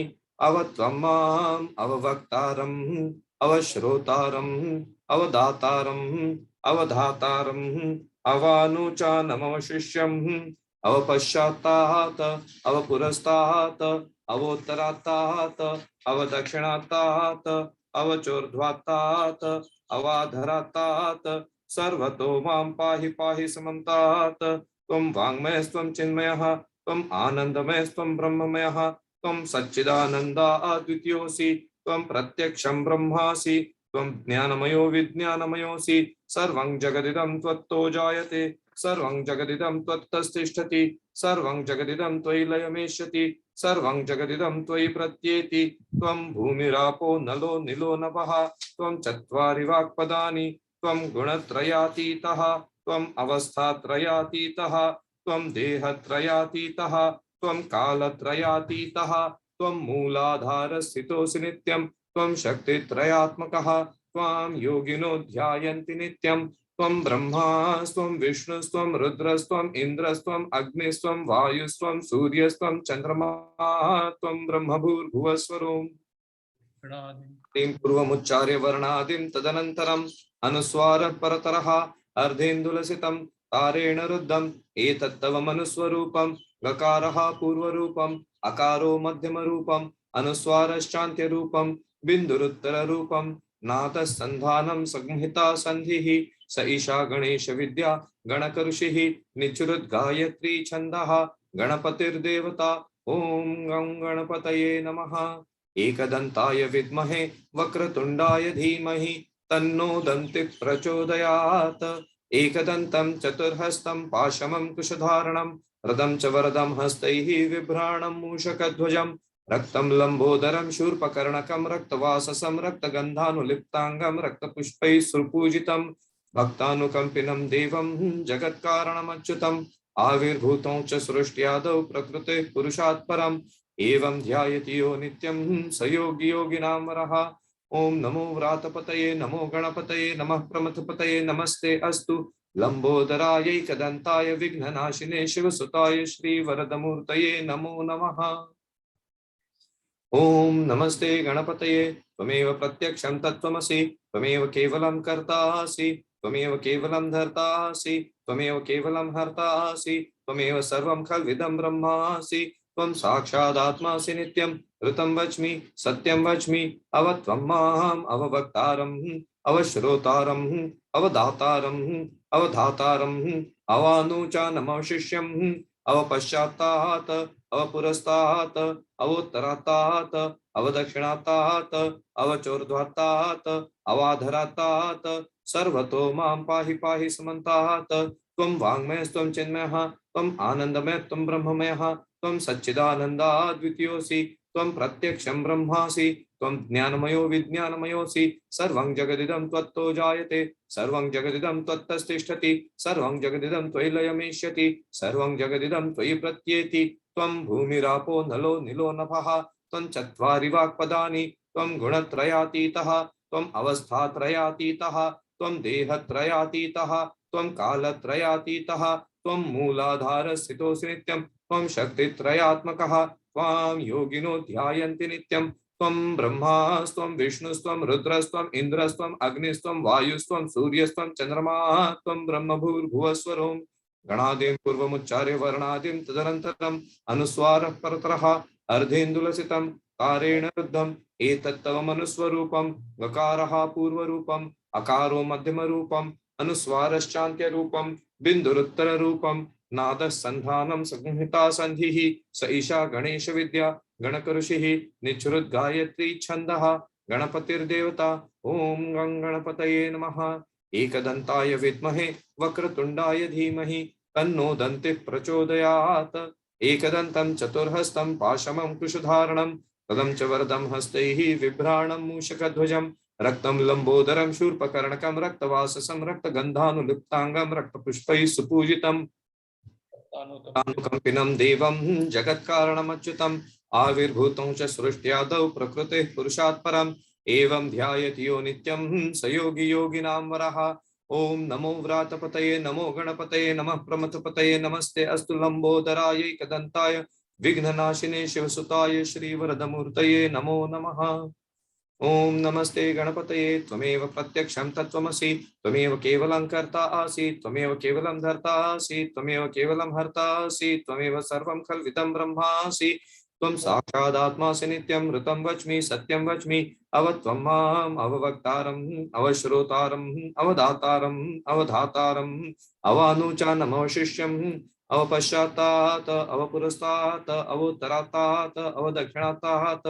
अवत्वं माम् अववक्तारम् अवश्रोतारम् अवदातारम् अवधातारम् अवानुचानमवशिष्यम् अवपश्चात्तात अवपुरस्तात अवोत्तरात्तात अवदक्षिणात्तात अवचोर्ध्वात्तात अवाधरात्तात सर्वतो मां पाहि पाहि समन्तात् त्वं वाङ्मयस्त्वं चिन्मयः त्वम् आनन्दमयस्त्वं ब्रह्ममयः त्वं सच्चिदानन्दा अद्वितीयोऽसि त्वं प्रत्यक्षं ब्रह्मासि त्वं ज्ञानमयो विज्ञानमयोऽसि सर्वं जगदिदं त्वत्तो जायते सर्वं जगदिदं त्वत्तस्तिष्ठति सर्वं जगदिदं त्वयि लयमेष्यति सर्वं जगदिदं त्वयि प्रत्येति त्वं भूमिरापो नलो निलो नभः त्वं चत्वारि वाक्पदानि त्वं गुणत्रयातीतः त्वम् अवस्थात्रयातीतः त्वं देहत्रयातीतः त्वं कालत्रयातीतः त्वं मूलाधारस्थितोऽसि नित्यं त्वं शक्तित्रयात्मकः त्वां योगिनो ध्यायन्ति नित्यं त्वं ब्रह्मास्त्वं विष्णुस्त्वं रुद्रस्त्वम् इन्द्रस्त्वम् अग्निस्त्वं वायुस्त्वं सूर्यस्त्वं चन्द्रमा त्वं ब्रह्मभूर्भुवस्वरोम् पूर्वमुच्चार्य वर्णादिं तदनन्तरम् अनुस्वारः परतरः अर्धेन्दुलसितं तारेण रुद्धम् एतत्तव मनुस्वरूपं गकारः पूर्वरूपम् अकारो मध्यमरूपम् अनुस्वारश्चान्त्यरूपं बिन्दुरुत्तररूपं नादसन्धानं संहिता संधिः स ईशा गणेश विद्या गणकऋषिः निचुरुद्गायत्री छन्दः गणपतिर्देवता ओम गं गणपतये नमः। एकदन्ताय विद्महे वक्रतुण्डाय धीमहि तन्नो दन्तिः प्रचोदयात् एकदन्तं चतुर्हस्तं पाशमं कुशधारणं रदं च वरदं हस्तैः बिभ्राणं मूषकध्वजं रक्तं लंबोदरं शूर्पकर्णकं रक्तवाससं रक्तगन्धानुलिप्ताङ्गं रक्तपुष्पैः सुपूजितं भक्तानुकम्पिनं देवं जगत्कारणमच्युतम् आविर्भूतं च सृष्ट्यादौ प्रकृते पुरुषात् परम् एवं ध्यायति यो नित्यं स योगी योगिनां वरः। ओम नमो व्रातपतये नमो गणपतये नमः प्रमथपतये नमस्ते अस्तु लंबोदरायैकदन्ताय विघ्ननाशिने शिवसुताय श्रीवरदमूर्तये नमो नमः। ओम नमस्ते गणपतये त्वमेव प्रत्यक्षं तत्त्वमसि त्वमेव केवलं कर्तासि त्वमेव केवलं धर्तासि त्वमेव केवलं हर्तासि त्वमेव सर्वं खल्विदं ब्रह्मासि त्वं साक्षादात्मासि नित्यं ऋतं वच्मि सत्यं वच्मि अवत्वं माम् अववक्तारम् अवश्रोतारम् अवदातारम् अवधातारम् अवानुचानमवशिष्यम् अवपश्चात्तात अवपुरस्तात अवोत्तरात्तात अवदक्षिणात्तात अवचोर्ध्वात्तात अवाधरात्तात सर्वतो मां पाहि पाहि समन्तात् त्वं वाङ्मयस्त्वं चिन्मयः त्वम् आनन्दमयः त्वं ब्रह्ममयः त्वं सच्चिदानन्दा द्वितीयोऽसि त्वं प्रत्यक्षं ब्रह्मासि त्वं ज्ञानमयो विज्ञानमयोऽसि सर्वं जगदिदं त्वत्तो जायते सर्वं जगदिदं त्वत्तस्तिष्ठति सर्वं जगदिदं त्वयि लयमेष्यति सर्वं जगदिदं त्वयि प्रत्येति त्वं भूमिरापो नलो निलो नभः त्वं चत्वारि वाक्पदानि त्वं गुणत्रयातीतः त्वम् अवस्थात्रयातीतः त्वं देहत्रयातीतः त्वं कालत्रयातीतः त्वं मूलाधारस्थितोऽसि नित्यं त्वं शक्तित्रयात्मकः त्वां योगिनो ध्यायन्ति नित्यं त्वं ब्रह्मास्त्वं विष्णुस्त्वं रुद्रस्त्वम् इन्द्रस्त्वम् अग्निस्त्वं वायुस्त्वं सूर्यस्त्वं चन्द्रमा त्वं ब्रह्मभूर्भुवस्वरोम् गणादिं पूर्वमुच्चार्य वर्णादिं तदनन्तरम् अनुस्वारः परतरः अर्धेन्दुलसितं कारेण रुद्धम् एतत्तव मनुस्वरूपं गकारः पूर्वरूपम् अकारो मध्यमरूपम् अनुस्वारश्चान्त्यरूपं बिन्दुरुत्तररूपं नादः सन्धानं संहिता सन्धिः स ईशा गणेश विद्या गणकऋषिः निच्छ्रुद्गायत्री छन्दः गणपतिर्देवता ॐ गं गणपतये नमः। एकदन्ताय विद्महे वक्रतुण्डाय धीमहि तन्नो दन्तिः प्रचोदयात्। एकदन्तं चतुर्हस्तं पाशमं कुशधारणं पदं च वरदं हस्तैः बिभ्राणं मूषकध्वजं रक्तं लम्बोदरं शूर्पकर्णकं रक्तवाससं रक्तगन्धानुलिप्ताङ्गं रक्तपुष्पैः सुपूजितं तानुकम्पिनं देवं जगत्कारणमच्युतम् आविर्भूतं च सृष्ट्यादौ प्रकृतेः पुरुषात् परम् एवं ध्यायति यो नित्यं स योगी योगिनां वरः। ओम नमो व्रातपतये नमो गणपतये नमः प्रमथपतये नमस्ते अस्तु लंबोदराय एकदन्ताय विघ्ननाशिने शिवसुताय श्रीवरदमूर्तये नमो नमः। ओम नमस्ते गणपतये त्वमेव प्रत्यक्षं तत्त्वमसि त्वमेव केवलं कर्ता आसि त्वमेव केवलं धर्ता आसि त्वमेव केवलं हर्ता आसि त्वमेव सर्वं खल्विदं ब्रह्मासि त्वं साक्षादात्मासि नित्यं ऋतं वच्मि सत्यं वच्मि अवत्वं माम् अववक्तारम् अवश्रोतारम् अवदातारम् अवधातारम् अवानुचानमवशिष्यम् अवपश्चात्तात् अवपुरस्तात् अवोत्तरात्तात् अवदक्षिणात्तात्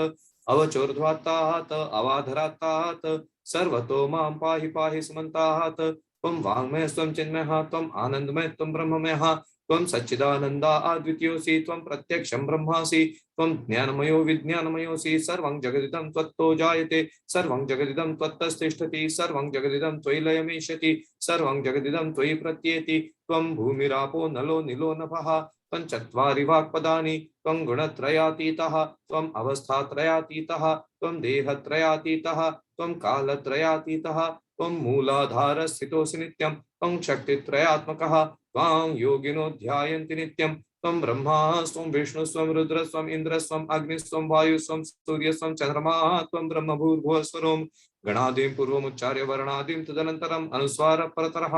अवचोर्ध्वात्तात् अवाधरात्तात् सर्वतो मां पाहि पाहि समन्तात्। त्वं वाङ्मयस्त्वं चिन्मयः त्वम् आनन्दमय त्वं ब्रह्ममयः त्वं सच्चिदानन्दा अद्वितीयोऽसि त्वं प्रत्यक्षं ब्रह्मासि त्वं ज्ञानमयो विज्ञानमयोऽसि सर्वं जगदिदं त्वत्तो जायते सर्वं जगदिदं त्वत्तस्तिष्ठति सर्वं जगदिदं त्वयि लयमेष्यति सर्वं जगदिदं त्वयि प्रत्येति त्वं भूमिरापो नलो निलो नभः पंचत्वारि वाक्पदानि त्वं गुणत्रयातीतः त्वम् अवस्थात्रयातीतः त्वं देहत्रयातीतः त्वं कालत्रयातीतः त्वं मूलाधारस्थितोऽसि नित्यं त्वं शक्तित्रयात्मकः त्वां योगिनो ध्यायन्ति नित्यं त्वं ब्रह्मा स्वं विष्णुस्वं रुद्रस्वं इन्द्रस्वं अग्निस्वं वायुस्वं सूर्यस्वं चन्द्रमा त्वं ब्रह्म भूर्भुवस्वरों गणादिं पूर्वमुच्चार्य वर्णादिं तदनन्तरम् अनुस्वार परतरः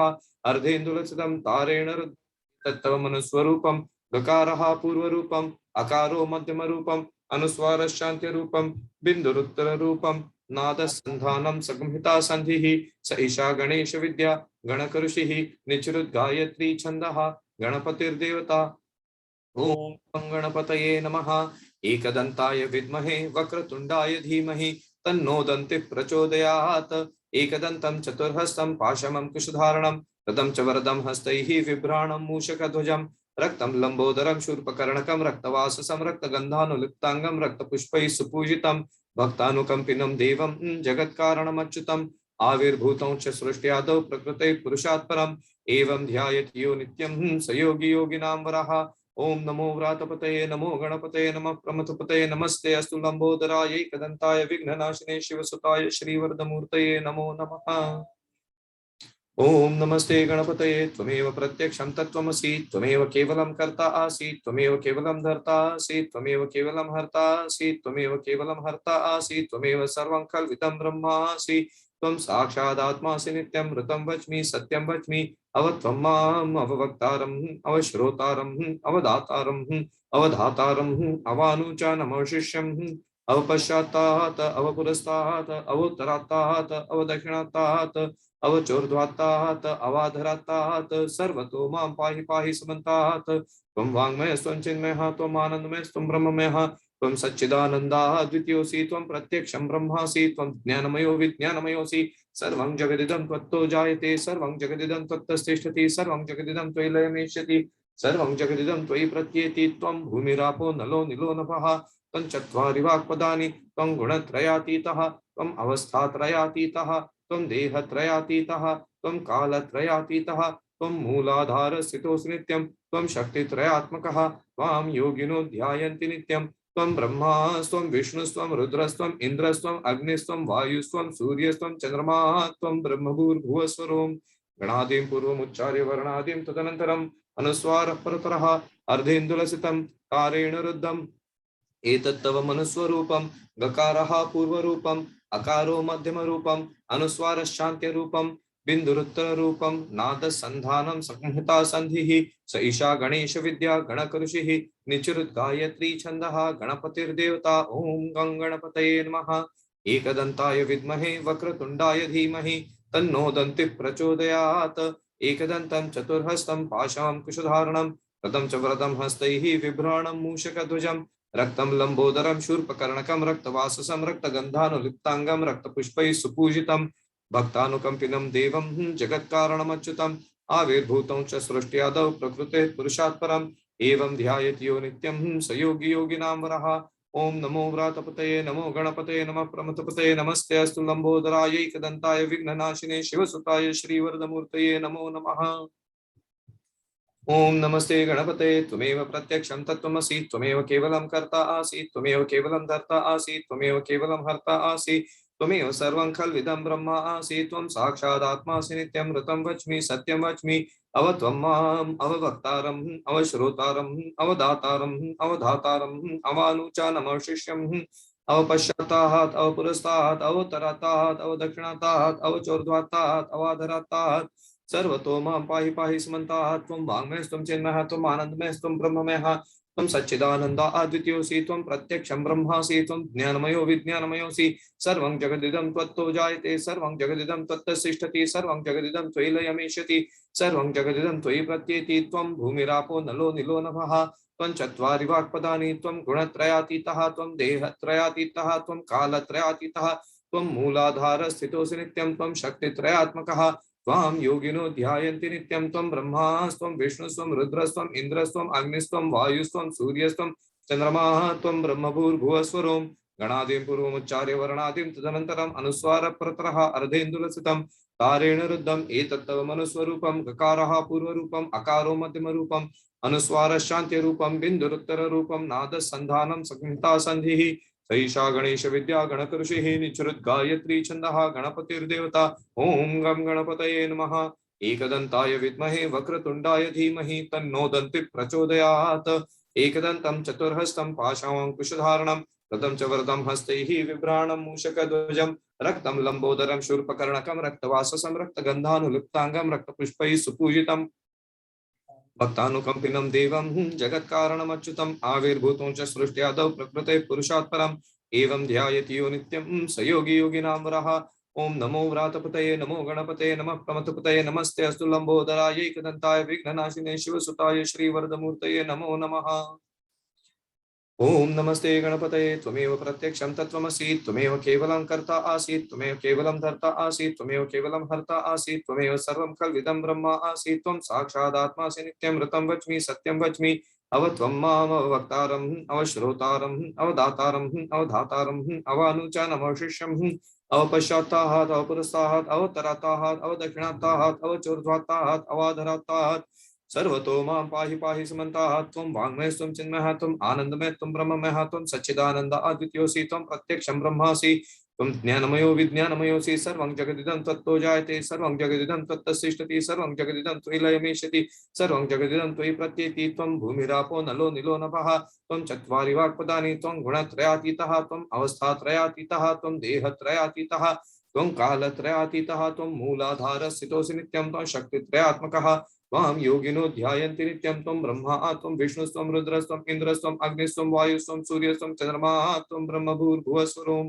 अर्धेन्दुलसितं तारेण तत्तव मनुस्वरूपं गकारः पूर्वरूपम् अकारो मध्यमरूपम् अनुस्वारश्चान्त्यरूपं बिन्दुरुत्तररूपं नादसन्धानं संहिता सन्धिः स ईशा गणेश विद्या गणकऋषिः निच्छ्रुद्गायत्री छन्दः गणपतिर्देवता ॐ गणपतये नमः। एकदन्ताय विद्महे वक्रतुण्डाय धीमहि तन्नो दन्तिः प्रचोदयात्। एकदन्तं चतुर्हस्तं पाशमं कुशधारणं रदं च वरदं हस्तैः बिभ्राणं मूषकध्वजं रक्तं लम्बोदरं शूर्पकर्णकं रक्तवाससं रक्तगन्धानुलिप्ताङ्गं रक्तपुष्पैः सुपूजितं भक्तानुकम्पिनं देवं जगत्कारणमच्युतम् आविर्भूतं च सृष्ट्यादौ प्रकृते पुरुषात् परम् एवं ध्यायति यो नित्यं स योगी योगिनां वरः। ओम नमो व्रातपतये नमो गणपतये नमः प्रमथपतये नमस्ते अस्तु लंबोदराय एकदन्ताय विघ्ननाशिने शिवसुताय श्रीवरदमूर्तये नमो नमः। ओम नमस्ते गणपतये त्वमेव प्रत्यक्षं तत्त्वमसि त्वमेव केवलं कर्ता आसि त्वमेव केवलं धर्ता आसि त्वमेव केवलं हर्ता आसि त्वमेव केवलं हर्ता आसि त्वमेव सर्वं खल्विदं ब्रह्मासि त्वं साक्षादात्मासि नित्यं ऋतं वच्मि सत्यं वच्मि अवत्वं माम् अववक्तारम् अवश्रोतारम् अवदातारम् अवधातारम् अवानुचानमवशिष्यम् अवपश्चात्तात् अवपुरस्तात् अवोत्तरात्तात् अवदक्षिणात्तात् अवचोर्ध्वात्तात् अवाधरात्तात् सर्वतो मां पाहि पाहि समन्तात्। त्वं वाङ्मयस्त्वं चिन्मयः त्वम् आनन्दमयस्त्वं ब्रह्ममयः त्वं सच्चिदानन्दा द्वितीयोऽसि त्वं प्रत्यक्षं ब्रह्मासि त्वं ज्ञानमयो विज्ञानमयोऽसि सर्वं जगदिदं त्वत्तो जायते सर्वं जगदिदं त्वत्तस्तिष्ठति सर्वं जगदिदं त्वयि लयमेष्यति सर्वं जगदिदं त्वयि प्रत्येति त्वं भूमिरापो नलो निलो नभः त्वं चत्वारि वाक्पदानि त्वं गुणत्रयातीतः त्वम् अवस्थात्रयातीतः त्वं देहत्रयातीतः त्वं कालत्रयातीतः त्वं मूलाधारस्थितोऽसि नित्यं त्वं शक्तित्रयात्मकः त्वां योगिनो ध्यायन्ति नित्यं त्वं ब्रह्मा स्वं विष्णुस्त्वं रुद्रस्त्वं इन्द्रस्त्वं अग्निस्त्वं वायुस्त्वं सूर्यस्त्वं चन्द्रमा त्वं ब्रह्मभूर्भुवस्वरों गणादिं पूर्वमुच्चार्य वर्णादिं तदनन्तरम् अनुस्वारः परतरः अर्धेन्दुलसितं तारेण रुद्धम् एतत्तव मनुस्वरूपं गकारः पूर्वरूपम् अकारो मध्यमरूपम् अनुस्वारश्चान्त्यरूपं बिन्दुरुत्तररूपं नादसन्धानं संहिता सन्धिः स ईशा गणेश विद्या गणकऋषिः निचुरुद्गायत्री छन्दः गणपतिर्देवता ॐ गं गणपतये नमः एकदन्ताय विद्महे वक्रतुण्डाय धीमहि तन्नो दन्तिः प्रचोदयात् एकदन्तं चतुर्हस्तं पाशाङ्कुशधारणं रथं च वरदं हस्तैः बिभ्राणं मूषकध्वजं रक्तं लम्बोदरं शूर्पकर्णकं रक्तवाससं रक्तगन्धानुलिप्ताङ्गं रक्तपुष्पैः सुपूजितं भक्तानुकम्पिनं देवं जगत्कारणमच्युतम् आविर्भूतं च सृष्ट्यादौ प्रकृतेः पुरुषात् परम् एवं ध्यायति यो नित्यं स योगी योगिनां वरः ओम नमो व्रातपतये नमो गणपतये नमः प्रमथपतये नमस्ते अस्तु लंबोदराय एकदन्ताय विघ्ननाशिने शिवसुताय श्रीवरदमूर्तये नमो नमः ओम नमस्ते गणपते त्वमेव प्रत्यक्षं तत्त्वमसि त्वमेव केवलं कर्ता आसि त्वमेव केवलं धर्ता आसि त्वमेव केवलं हर्ता आसि त्वमेव सर्वं खल्विदं ब्रह्म आसि त्वं साक्षादात्मासि नित्यं ऋतं वच्मि सत्यं वच्मि अवत्वं माम् अवभक्तारम् अवश्रोतारम् अवदातारम् अवधातारम् अवानुचानमवशिष्यम् अवपश्चात्तात् अवपुरस्तात् अवोत्तरात्तात् अवदक्षिणात्तात् अवचोर्ध्वात्तात् अवाधरात्तात् सर्वतो मां पाहि पाहि समन्तात् त्वं वाङ्मयस्त्वं चिन्मयः त्वम् आनन्दमयस्त्वं ब्रह्ममयः त्वं सच्चिदानन्द अद्वितीयोऽसि त्वं प्रत्यक्षं ब्रह्मासि त्वं ज्ञानमयो विज्ञानमयोऽसि सर्वं जगदिदं त्वत्तो जायते सर्वं जगदिदं त्वत्तस्तिष्ठति सर्वं जगदिदं त्वयि लयमेष्यति सर्वं जगदिदं त्वयि प्रत्येति त्वं भूमिरापो नलो निलो नभः त्वं चत्वारि वाक्पदानि त्वं गुणत्रयातीतः त्वं देहत्रयातीतः त्वं कालत्रयातीतः त्वं मूलाधार स्थितोऽसि नित्यं त्वं शक्तित्रयात्मकः त्वां योगिनो ध्यायन्ति नित्यं त्वं ब्रह्मास्त्वं विष्णुस्त्वं रुद्रस्त्वं इन्द्रस्त्वं अग्निस्त्वं वायुस्त्वं सूर्यस्त्वं चन्द्रमाः त्वं ब्रह्मभूर्भुवस्वरों गणादिं पूर्वमुच्चार्य वर्णादिं तदनन्तरम् अनुस्वारप्रतरः अर्धेन्दुलसितं तारेण रुद्धम् एतत्तव मनुस्वरूपं गकारः पूर्वरूपम् अकारो मध्यमरूपम् अनुस्वारश्चान्त्यरूपं बिन्दुरुत्तररूपं नादसन्धानं संहिता सन्धिः सैषा गणेश विद्या गणकऋषिः निचरुद्गायत्री छन्दः गणपतिर्देवता ॐ गं गणपतये नमः एकदन्ताय विद्महे वक्रतुण्डाय धीमहि तन्नो दन्तिः प्रचोदयात् एकदन्तं चतुर्हस्तं पाशाङ्कुशधारणं रथं च वरदं हस्तैः बिभ्राणं मूषकध्वजं रक्तं लम्बोदरं शूर्पकर्णकं रक्तवाससं रक्तगन्धानुलिप्ताङ्गं रक्तपुष्पैः सुपूजितं भक्तानुकम्पिनं देवं जगत्कारणमच्युतम् आविर्भूतं च सृष्ट्यादौ प्रकृतेः पुरुषात् परम् एवं ध्यायति यो नित्यं स योगी योगिनां वरः ओम नमो व्रातपतये नमो गणपतये नमः प्रमथपतये नमस्ते अस्तु लंबोदराय एकदन्ताय विघ्ननाशिने शिवसुताय श्रीवरदमूर्तये नमो नमः ओम नमस्ते गणपतये त्वमेव प्रत्यक्षं तत्त्वमसि त्वमेव केवलं कर्ता आसि त्वमेव केवलं धर्ता आसि त्वमेव केवलं हर्ता आसि त्वमेव सर्वं खल्विदं ब्रह्म आसि त्वं साक्षादात्मासि नित्यं ऋतं वच्मि सत्यं वच्मि अवत्वं माम् अववक्तारम् अवश्रोतारम् अवदातारम् अवधातारम् अवानुचानमवशिष्यम् अवपश्चात्तात् अवपुरस्तात् अवोत्तरात्तात् अवदक्षिणात्तात् अवचोर्ध्वात्तात् अवाधरात्तात् सर्वतो मां पाहि पाहि समन्तात् त्वं वाङ्मयस्त्वं चिन्मयः त्वम् आनन्दमयस्त्वं ब्रह्ममयः त्वं सच्चिदानन्द अद्वितीयोऽसि त्वं प्रत्यक्षं ब्रह्मासि त्वं ज्ञानमयो विज्ञानमयोऽसि सर्वं जगदिदं त्वत्तो जायते सर्वं जगदिदं त्वत्तस्तिष्ठति सर्वं जगदिदं त्वयि लयमेष्यति सर्वं जगदिदं त्वयि प्रत्येति त्वं भूमिरापो नलो निलो नभः त्वं चत्वारि वाक्पदानि त्वं गुणत्रयातीतः त्वम् अवस्थात्रयातीतः त्वं देहत्रयातीतः त्वं कालत्रयातीतः त्वं मूलाधार स्थितोऽसि नित्यं त्वं शक्तित्रयात्मकः त्वां योगिनो ध्यायन्ति नित्यं त्वं ब्रह्मा त्वं विष्णुस्त्वं रुद्रस्त्वं इन्द्रस्त्वं अग्निस्त्वं वायुस्त्वं सूर्यस्त्वं चन्द्रमा त्वं ब्रह्मभूर्भुवस्वरों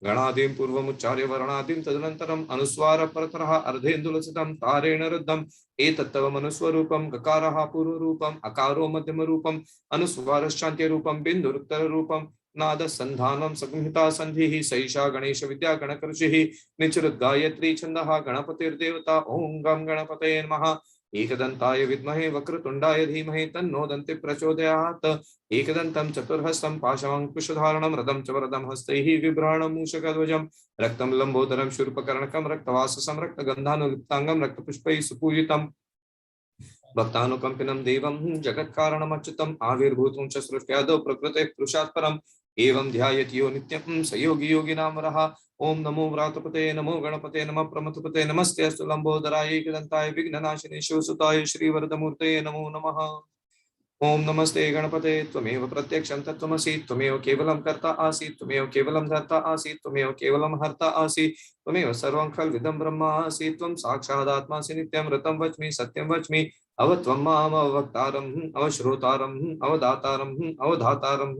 गणादिं पूर्वमुच्चार्य वर्णादिं तदनन्तरम् अनुस्वारपरतरः अर्धेन्दुलसितं तारेण रुद्धम् एतत्तव मनुस्वरूपं गकारः पूर्वरूपम् अकारो मध्यमरूपम् अनुस्वारश्चान्त्यरूपं बिन्दुरुत्तररूपं नादसन्धानं संहिता सन्धिः सैषा गणेश विद्या गणकऋषिः निचरुद्गायत्री छन्दः गणपतिर्देवता ॐ गं गणपतये नमः एकदन्ताय विद्महे वक्रतुण्डाय धीमहि तन्नो दन्तिः प्रचोदयात् एकदन्तं चतुर्हस्तं पाशाङ्कुशधारणं रथं च वरदं हस्तैः बिभ्राणं मूषकध्वजं रक्तं लम्बोदरं शूर्पकर्णकं रक्तवाससं रक्तगन्धानुलिप्ताङ्गं रक्तपुष्पैः सुपूजितं भक्तानुकम्पिनं देवं जगत्कारणमच्युतम् आविर्भूतं च सृष्ट्यादौ प्रकृतेः पुरुषात् परम् एवं ध्यायति यो नित्यं स योगी योगिनां वरः ओम नमो व्रातपतये नमो गणपतये नमः प्रमथपतये नमस्ते अस्तु लंबोदराय एकदन्ताय विघ्ननाशिने शिवसुताय श्रीवरदमूर्तये नमो नमः ओम नमस्ते गणपते त्वमेव प्रत्यक्षं तत्त्वमसि त्वमेव केवलं कर्ता आसि त्वमेव केवलं धर्ता आसि त्वमेव केवलं हर्ता आसि त्वमेव सर्वं खल्विदं ब्रह्मासि त्वं साक्षादात्मासि नित्यं ऋतं वच्मि सत्यं वच्मि अवत्वं माम् अववक्तारम् अवश्रोतारम् अवदातारम् अवधातारम्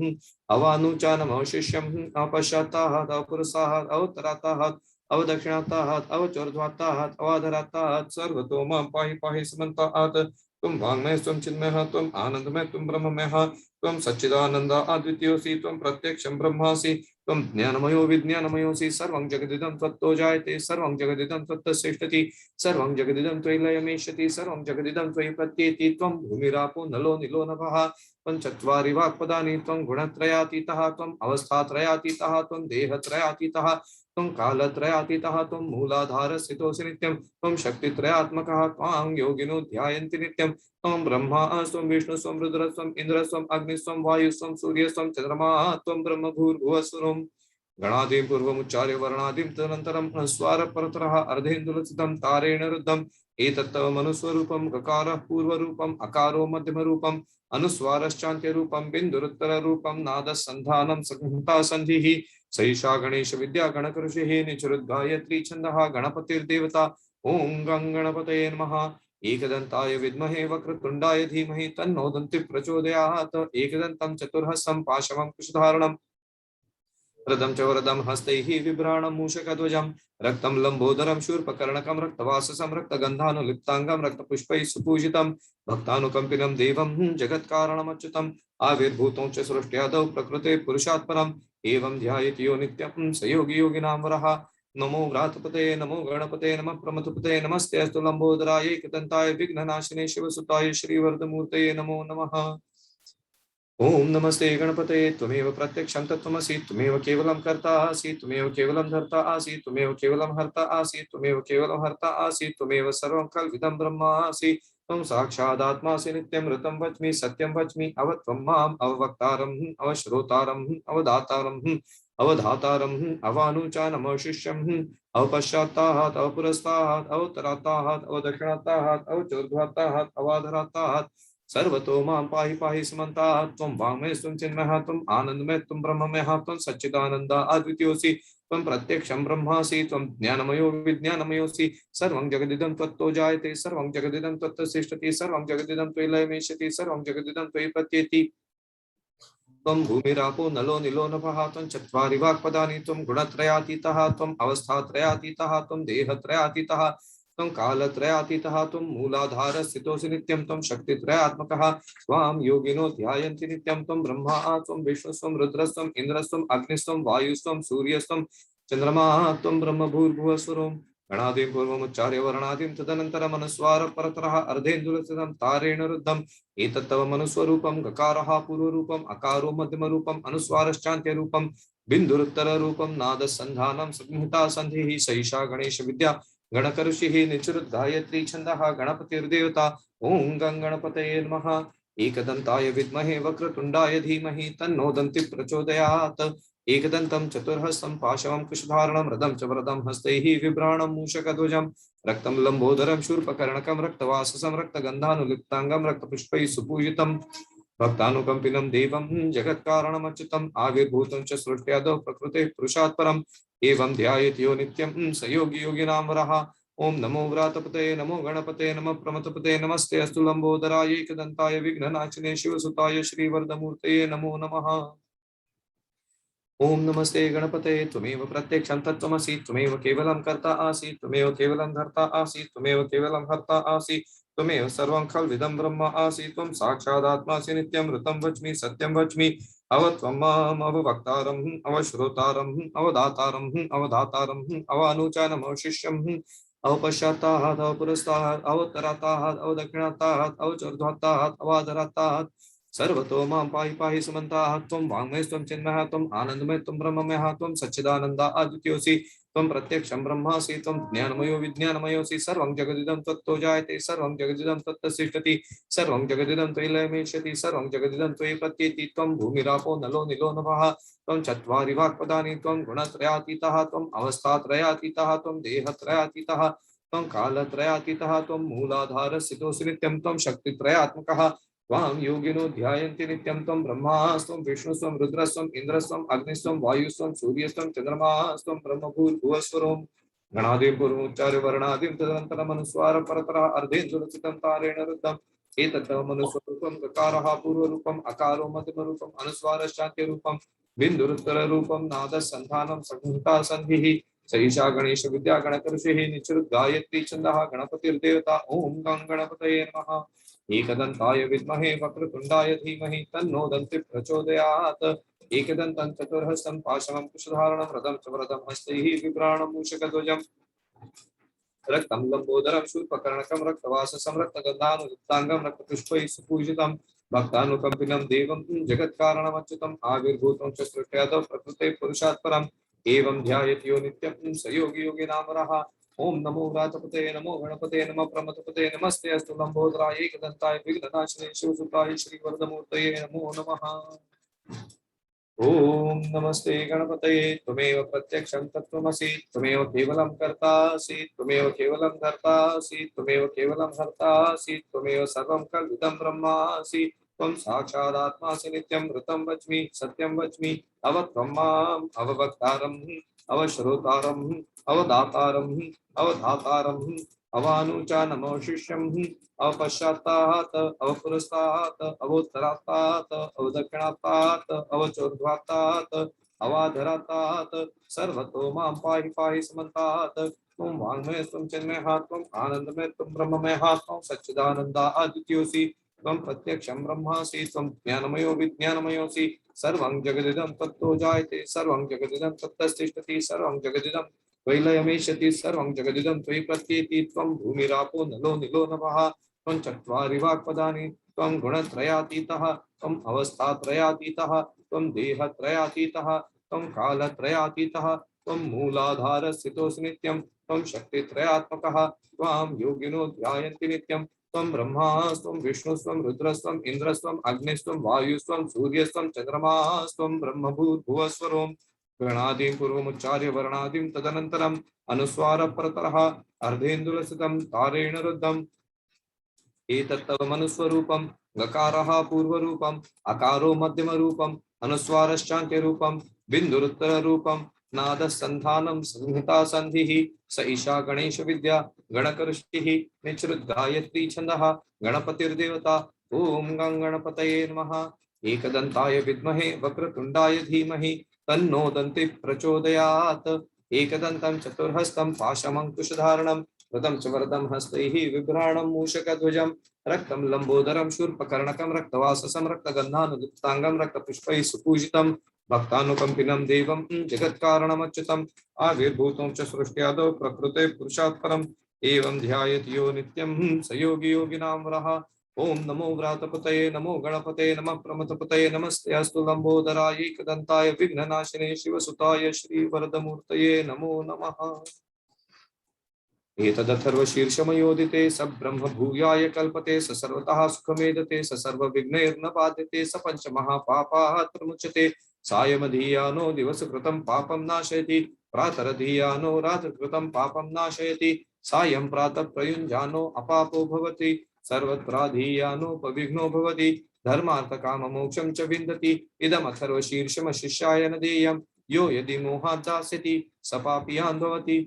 अवानुचानम् अवशिष्यम् अपश्चात्तात् अपुरस्तात् अवोत्तरात्तात् अवदक्षिणात्तात् अवचोर्ध्वात्तात् अवाधरात्तात् सर्वतो मां पाहि पाहि समन्तात् तुम वाङ्मय तुम चिन्मय तुम आनंदमय तुम ब्रह्ममय तुम सच्चिदानंद अद्वितीयोऽसि तुम प्रत्यक्षं ब्रह्मासि तुम ज्ञानमयो विज्ञानमयोऽसि सर्वं जगदिदं त्वत्तो जायते सर्वं जगदिदं त्वत्तस्तिष्ठति सर्वं जगदिदं त्वयि सर्वं जगदिदं त्वयि प्रत्येति त्वं भूमिरापो नलो निलो नभः पञ्चत्वारि वाक्पदानि त्वं गुणत्रयातीतः त्वम् अवस्थात्रयातीतः त्वं देहत्रयातीतः त्वं कालत्रयातीतः त्वं मूलाधारस्थितोऽसि नित्यं त्वं शक्तित्रयात्मकः त्वां योगिनो ध्यायन्ति नित्यं त्वं ब्रह्मा स्वं विष्णु स्वं रुद्र स्वं इंद्र स्वं अग्नि स्वं वायु स्वं सूर्य स्वं चंद्रमा त्वं ब्रह्म भूर्भुवस्वरं गणादिं पूर्वमुच्चार्य वर्णादिं तदनन्तरं स्वर परतरः अर्धेन्दुलसितं तारेण रुद्धम् एतत्तव मनुस्वरूपं गकारः पूर्वरूपम् अकारो मध्यमरूपम् अनुस्वारश्चान्त्यरूपं बिन्दुरुत्तररूपं नादसन्धानं संहिता सन्धिः सैषा गणेश विद्या गणकऋषिः निचरुद्गायत्री छन्दः गणपतिर्देवता ओं गं गणपतये नमः एकदन्ताय विद्महे वक्रतुण्डाय धीमहि तन्नो दन्तिः प्रचोदयात् एकदन्तं चतुर्हस्तं पाशवं कुशधारणं रदं च वरदं हस्तैः बिभ्राणं मूषकध्वजं रक्तं लम्बोदरं शूर्पकर्णकं रक्तवाससं रक्तगन्धानुलिप्ताङ्गं रक्तपुष्पैः सुपूजितं भक्तानुकम्पिनं देवं जगत्कारणमच्युतम् आविर्भूतं च सृष्ट्यादौ प्रकृते पुरुषात् परम् एवं ध्यायति यो नित्यं स योगी योगिनां वरः नमो व्रातपते नमो गणपते नमः प्रमथपते नमस्ते अस्तु लंबोदराय एकदन्ताय विघ्ननाशिने शिवसुताय श्रीवरदमूर्तये नमो नमः ओम नमस्ते गणपते त्वमेव प्रत्यक्षं तत्त्वमसि त्वमेव केवलं कर्ता आसि त्वमेव केवलं धर्ता आसि त्वमेव केवलं हर्ता आसि त्वमेव केवलं हर्ता आसि त्वमेव सर्वं खल्विदं ब्रह्मासि त्वं साक्षादात्मासि नित्यं ऋतं वच्मि सत्यं वच्मि अवत्वं माम् अववक्तारम् अवश्रोतारम् अवदातारम् अवधातारम् अवानुचानम् अवशिष्यम् अवपश्चात्तात् अवपुरस्तात् अवोत्तरात्तात् अवदक्षिणात्तात् अवचोर्ध्वात्तात् अवाधरात्तात् सर्वतो मां पाहि पाहि समन्तात् त्वं वाङ्मय त्वं चिन्मयः त्वम् आनन्दमय त्वं ब्रह्ममयः त्वं सच्चिदानन्द अद्वितीयोऽसि त्वं प्रत्यक्षं ब्रह्मासि त्वं ज्ञानमयो विज्ञानमयोऽसि सर्वं जगदिदं त्वत्तो जायते सर्वं जगदिदं त्वत्तस्तिष्ठति सर्वं जगदिदं त्वयि लयमेष्यति सर्वं जगदिदं त्वयि प्रत्येति त्वं भूमिरापो नलो निलो नभः त्वं चत्वारि वाक्पदानि त्वं गुणत्रयातीतः त्वम् अवस्थात्रयातीतः त्वं देहत्रयातीतः त्वं कालत्रयातीतः त्वं मूलाधारस्थितोऽसि नित्यं त्वं शक्तित्रयात्मकः त्वां योगिनो ध्यायन्ति नित्यं त्वं ब्रह्मा त्वं विष्णुस्त्वं रुद्रस्त्वं इन्द्रस्त्वं अग्निस्त्वं वायुस्त्वं सूर्यस्त्वं चन्द्रमा त्वं ब्रह्म भूर्भुवस्वरं गणादिं पूर्वमुच्चार्य वर्णादिं तदनन्तरम् अनुस्वार परतरः अर्धेन्दुलसितं तारेण रुद्धम् एतत्तव मनुस्वरूपं गकारः पूर्वरूपम् अकारो मध्यमरूपम् अनुस्वारश्चान्त्यरूपं बिन्दुरुत्तररूपं नादसन्धानं संहिता सन्धिः सैषा गणेश विद्या गणकऋषिः निचरुद्गायत्री छन्दः गणपतिर्देवता ओं गं गणपतये नमः एकदन्ताय विद्महे वक्रतुण्डाय धीमहि तन्नो दन्तिः प्रचोदयात् एकदन्तं चतुर्हस्तं पाशवं कुशधारणं रदं च वरदं हस्तैः बिभ्राणं मूषकध्वजं रक्तं लम्बोदरं शूर्पकर्णकं रक्तवाससं रक्तगन्धानुलिप्ताङ्गं रक्तपुष्पैः सुपूजितं भक्तानुकम्पिनं देवं जगत्कारणमच्युतम् आविर्भूतं च सृष्ट्यादौ प्रकृतेः पुरुषात् परम् एवं ध्यायति यो नित्यं स योगी योगिनां वरः ओम नमो व्रातपते नमो गणपते नमः प्रमथपते नमस्ते अस्तु लंबोदराय एकदन्ताय विघ्ननाशिने शिवसुताय श्रीवरदमूर्तये नमो नमः ओम नमस्ते गणपते त्वमेव प्रत्यक्षं तत्त्वमसि त्वमेव केवलं कर्ता आसि त्वमेव केवलं धर्ता आसि त्वमेव केवलं हर्ता आसि त्वमेव सर्वं खल्विदं ब्रह्म आसि त्वं साक्षादात्मासि नित्यं ऋतं वच्मि सत्यं वच्मि अवत्वं माम् अववक्तारम् अवश्रोतारम् अवदातारम् अवधातारम् अवानुचानम् अवशिष्यम् अवपश्चात्तात् अवपुरस्तात् अवोत्तरात्तात् अवदक्षिणात्तात् अवचोर्ध्वात्तात् अवाधरात्तात् सर्वतो मां पाहि पाहि समन्तात् त्वं वाङ्मय त्वं चिन्मयः त्वम् आनन्दमय त्वं ब्रह्ममयः त्वं सच्चिदानन्द अद्वितीयोऽसि त्वं प्रत्यक्षं ब्रह्मासि त्वं ज्ञानमयो विज्ञानमयोऽसि सर्वं जगदिदं त्वत्तो जायते सर्वं जगदिदं त्वत्तस्तिष्ठति सर्वं जगदिदं त्वयि लयमेष्यति सर्वं जगदिदं त्वयि प्रत्येति त्वं भूमिरापो नलो निलो नभः त्वं चत्वारि वाक्पदानि त्वं गुणत्रयातीतः त्वम् अवस्थात्रयातीतः त्वं देहत्रयातीतः त्वं कालत्रयातीतः त्वं मूलाधारस्थितोऽसि नित्यं त्वं शक्तित्रयात्मकः त्वां योगिनो ध्यायन्ति नित्यं त्वं ब्रह्मास्त्वं विष्णुस्त्वं रुद्रस्त्वं इन्द्रस्त्वं अग्निस्त्वं वायुस्त्वं सूर्यस्त्वं चन्द्रमास्त्वं ब्रह्मभूर्भुवस्वरों गणादिं पूर्वोच्चार्य वर्णादिं तदनन्तरमनुस्वार परतरः अर्धेन्दुरचितं तारेण रुद्धम् एतत्तमनुस्वरूपं गकारः पूर्वरूपम् अकारो मध्यमरूपम् अनुस्वारश्चान्त्यरूपं बिन्दुरुत्तररूपं नादसन्धानं संहिता सन्धिः स ईशा गणेश विद्या गणकऋषिः निचरुद्गायत्री छन्दः गणपतिर्देवता ॐ गं गणपतये नमः एकदन्ताय विद्महे वक्रतुण्डाय धीमहि तन्नो दन्ति प्रचोदयात् एकदन्तं चतुर्हस्तं पाशमं कुशधारणं रथं च वरदं हस्तैः बिभ्राणं मूषकध्वजम् रक्तं लम्बोदरं शूर्पकर्णकं रक्तवाससं रक्तगन्धानुयुक्ताङ्गं रक्तपुष्पैः सुपूजितं भक्तानुकम्पिनं देवं जगत्कारणमच्युतम् आविर्भूतं च सृष्ट्यादौ प्रकृते पुरुषात् परम् एवं ध्यायति यो नित्यं स योगी योगिनामरः ओम नमो व्रातपते नमो गणपते नमः प्रमथपते नमस्ते अस्तु लंबोदराय एकदंताय विघ्ननाशिने शिवसुताय श्रीवरदमूर्तये नमो नमः। ओम नमस्ते गणपतये त्वमेव प्रत्यक्षं तत्त्वमसि त्वमेव केवलं कर्तासि त्वमेव केवलं धर्तासि त्वमेव केवलं हर्तासि त्वमेव सर्वं कल्विदं ब्रह्मासि त्वं साक्षादात्मासि नित्यं ऋतं वच्मि सत्यं वच्मि अवत्वं माम् अववक्तारम् अवश्रोतारम् अवदातारम् अवधातारम् अवानुचा नमो शिष्यम् अवपश्चात्तात् अवपुरस्तात् अवोत्तरात्तात् अवदक्षिणात्तात् अवचोर्ध्वात्तात् अवाधरात्तात् सर्वतो मां पाहि पाहि समन्तात् त्वं वाङ्मय त्वं चिन्मयः त्वम् आनन्दमय त्वं ब्रह्ममयः त्वं सच्चिदानन्दा अद्वितीयोऽसि त्वं प्रत्यक्षं ब्रह्मासि त्वं ज्ञानमयो विज्ञानमयोऽसि सर्वं जगदिदं तत्तो जायते सर्वं जगदिदं तत्तस्तिष्ठति सर्वं जगदिदं त्वयिलयमेष्यति सर्वं जगदिदं त्वयि प्रत्येति त्वं भूमिरापो नलो निलो नभः त्वं चत्वारि वाक्पदानि त्वं गुणत्रयातीतः त्वम् अवस्थात्रयातीतः त्वं देहत्रयातीतः त्वं कालत्रयातीतः त्वं मूलाधारस्थितोऽसि नित्यं त्वं शक्तित्रयात्मकः त्वां योगिनो ध्यायन्ति नित्यं त्वं ब्रह्मास्त्वं विष्णुस्त्वं रुद्रस्त्वं इन्द्रस्त्वं अग्निस्त्वं वायुस्त्वं सूर्यस्त्वं चन्द्रमास्त्वं ब्रह्मभूर्भुवस्वरों गणादिं पूर्वमुच्चार्य वर्णादिं तदनन्तरम् अनुस्वारपरतरः अर्धेन्दुलसितं तारेण रुद्धम् एतत्तव मनुस्वरूपं गकारः पूर्वरूपम् अकारो मध्यमरूपम् अनुस्वारश्चान्त्यरूपं बिन्दुरुत्तररूपं नादसन्धानं संहिता सन्धिः स ईशा गणेश विद्या गणकऋषिः निचरुद्गायत्री छन्दः गणपतिर्देवता ॐ गं गणपतये नमः एकदन्ताय विद्महे वक्रतुण्डाय धीमहि तन्नो दन्ति प्रचोदयात् एकदन्तं चतुर्हस्तं पाशमङ्कुशधारणं रथं च वरदं हस्तैः बिभ्राणं मूषकध्वजं रक्तं लम्बोदरं शूर्पकर्णकं रक्तवाससं रक्तगन्धानुयुक्ताङ्गं रक्तपुष्पैः सुपूजितं भक्तानुकम्पिनं देवं जगत्कारणमच्युतम् आविर्भूतं च सृष्ट्यादौ प्रकृते पुरुषात् परम् एवं ध्यायति यो नित्यं स योगी योगिनां वरः ओम नमो व्रातपतये नमो गणपतये नमः प्रमथपतये नमस्ते अस्तु लंबोदराय एकदन्ताय विघ्ननाशिने शिवसुताय श्रीवरदमूर्तये नमो नमः। एतदथर्वशीर्षमयोदिते स ब्रह्म भूयाय कल्पते स सर्वतः सुखमेदते स सर्वविघ्नैर्न बाध्यते स पंचमहापापात् मुच्यते सायमधीयानो दिवसकृतं पापं नाशयति प्रातरधीयानो रात्रकृतं पापं नाशयति सायं प्रातः प्रयुञ्जानो अपापो भवति सर्वत्राधीयानोपविघ्नो भवति धर्मार्थकाममोक्षं च विन्दति इदमथर्वशीर्षमशिष्याय न देयं यो यदि मोहात् दास्यति स पापीयान् भवति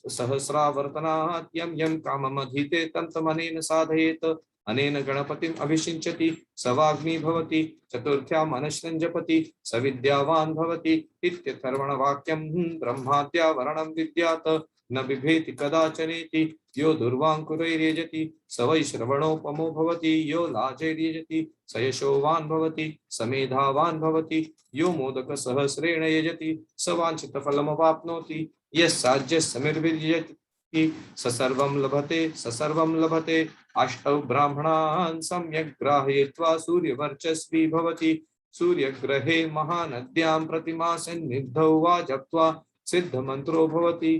सहस्रावर्तनात् यं यं काममधीते तं तमनेन साधयेत् अनेन गणपतिम् अभिषिञ्चति स वाग्मी भवति चतुर्थ्याम् अनश्नं जपति स विद्यावान् भवति इत्यथर्वणवाक्यं ब्रह्माद्यावरणं विद्यात् न बिभेति कदाचनेति यो दुर्वाङ्कुरैर्यजति स वै श्रवणोपमो भवति यो लाजैर्यजति स यशोवान् भवति स मेधावान् भवति यो मोदकसहस्रेण यजति स वाञ्छितफलमवाप्नोति यस्साज्यसमिर्विजयति स सर्वं लभते अष्टौ ब्राह्मणान् सम्यक् ग्राहयित्वा सूर्यवर्चस्वी भवति सूर्यग्रहे महानद्यां प्रतिमासन्निधौ वा जप्त्वा सिद्धमन्त्रो भवति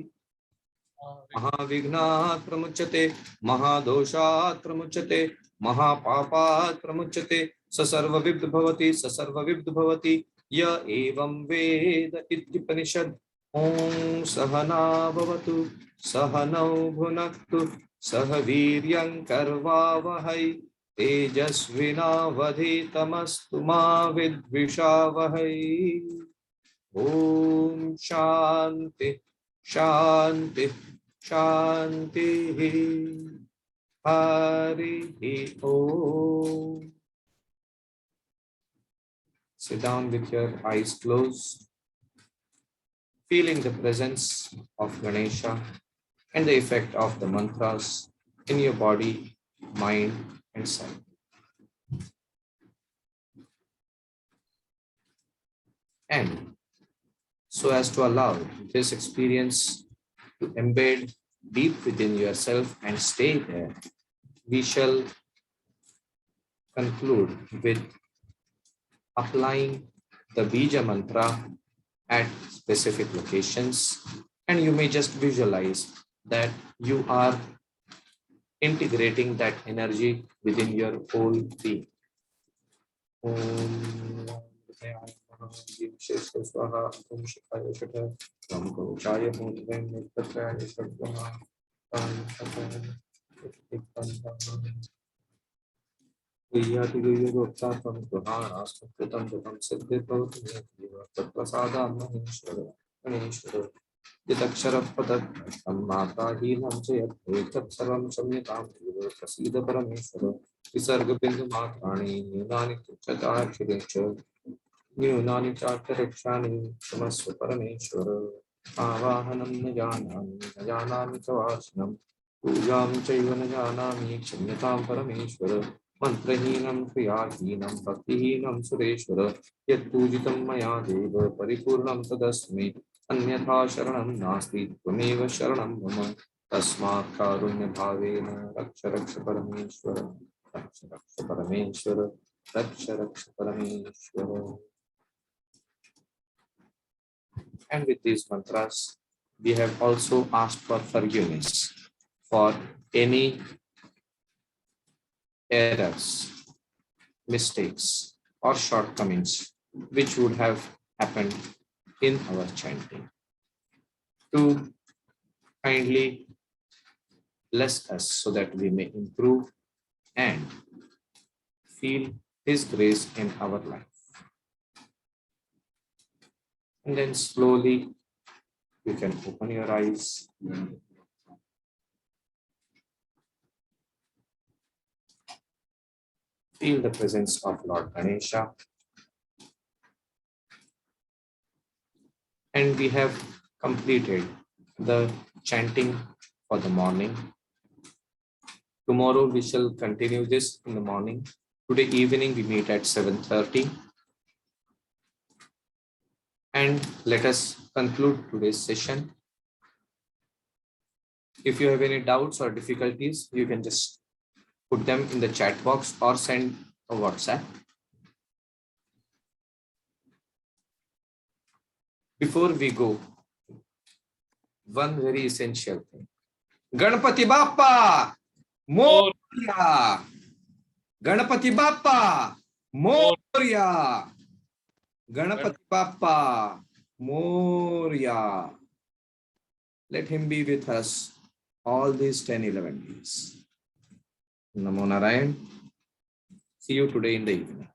महाविघ्नात् प्रमुच्यते महादोषात् प्रमुच्यते महापापात् प्रमुच्यते स सर्वविद् भवति य एवं वेद इत्युपनिषद् ॐ सहना भवतु सहनौ भुनक्तु सह वीर्यं कर्वावहै तेजस्विनावधीतमस्तु मा विद्विषावहै। ॐ शान्ति शान्ति शान्तिः। हरिः ॐ। Sit down with your eyes closed, feeling the presence of Ganesha and the effect of the mantras in your body, mind, and soul. And so as to allow this experience to embed deep within yourself and stay there, we shall conclude with applying the Bija mantra at specific locations, and you may just visualize that you are integrating that energy within your whole being. न्यूनानि चाक्षरक्षाणि क्षमस्व परमेश्वर। आवाहनं न जानामि न जानामि च वाचनं पूजां चैव न जानामि क्षम्यतां परमेश्वर। मन्त्रहीनं क्रियाहीनं भक्तिहीनं सुरेश्वर। यत्पूजितं मया देव परिपूर्णं तदस्मि। अन्यथा शरणं नास्ति त्वमेव शरणं मम। तस्मात् कारुण्यभावेन रक्ष रक्ष परमेश्वर। रक्ष रक्ष परमेश्वर। रक्ष रक्ष परमेश्वर। And with these mantras, we have also asked for forgiveness for any errors, mistakes, or shortcomings which would have happened in our chanting. To kindly bless us so that we may improve and feel His grace in our life. And then slowly you can open your eyes. Feel the presence of Lord Ganesha. And we have completed the chanting for the morning. Tomorrow we shall continue this in the morning. Today evening we meet at 7:30. And let us conclude today's session. If you have any doubts or difficulties, you can just put them in the chat box or send a WhatsApp. Before we go, one very essential thing. Ganapati Bappa Moria! Ganapati Bappa Moria! Ganapati Bappa Moria! Let him be with us all these 10-11 days. Namo Narayan. See you today in the evening.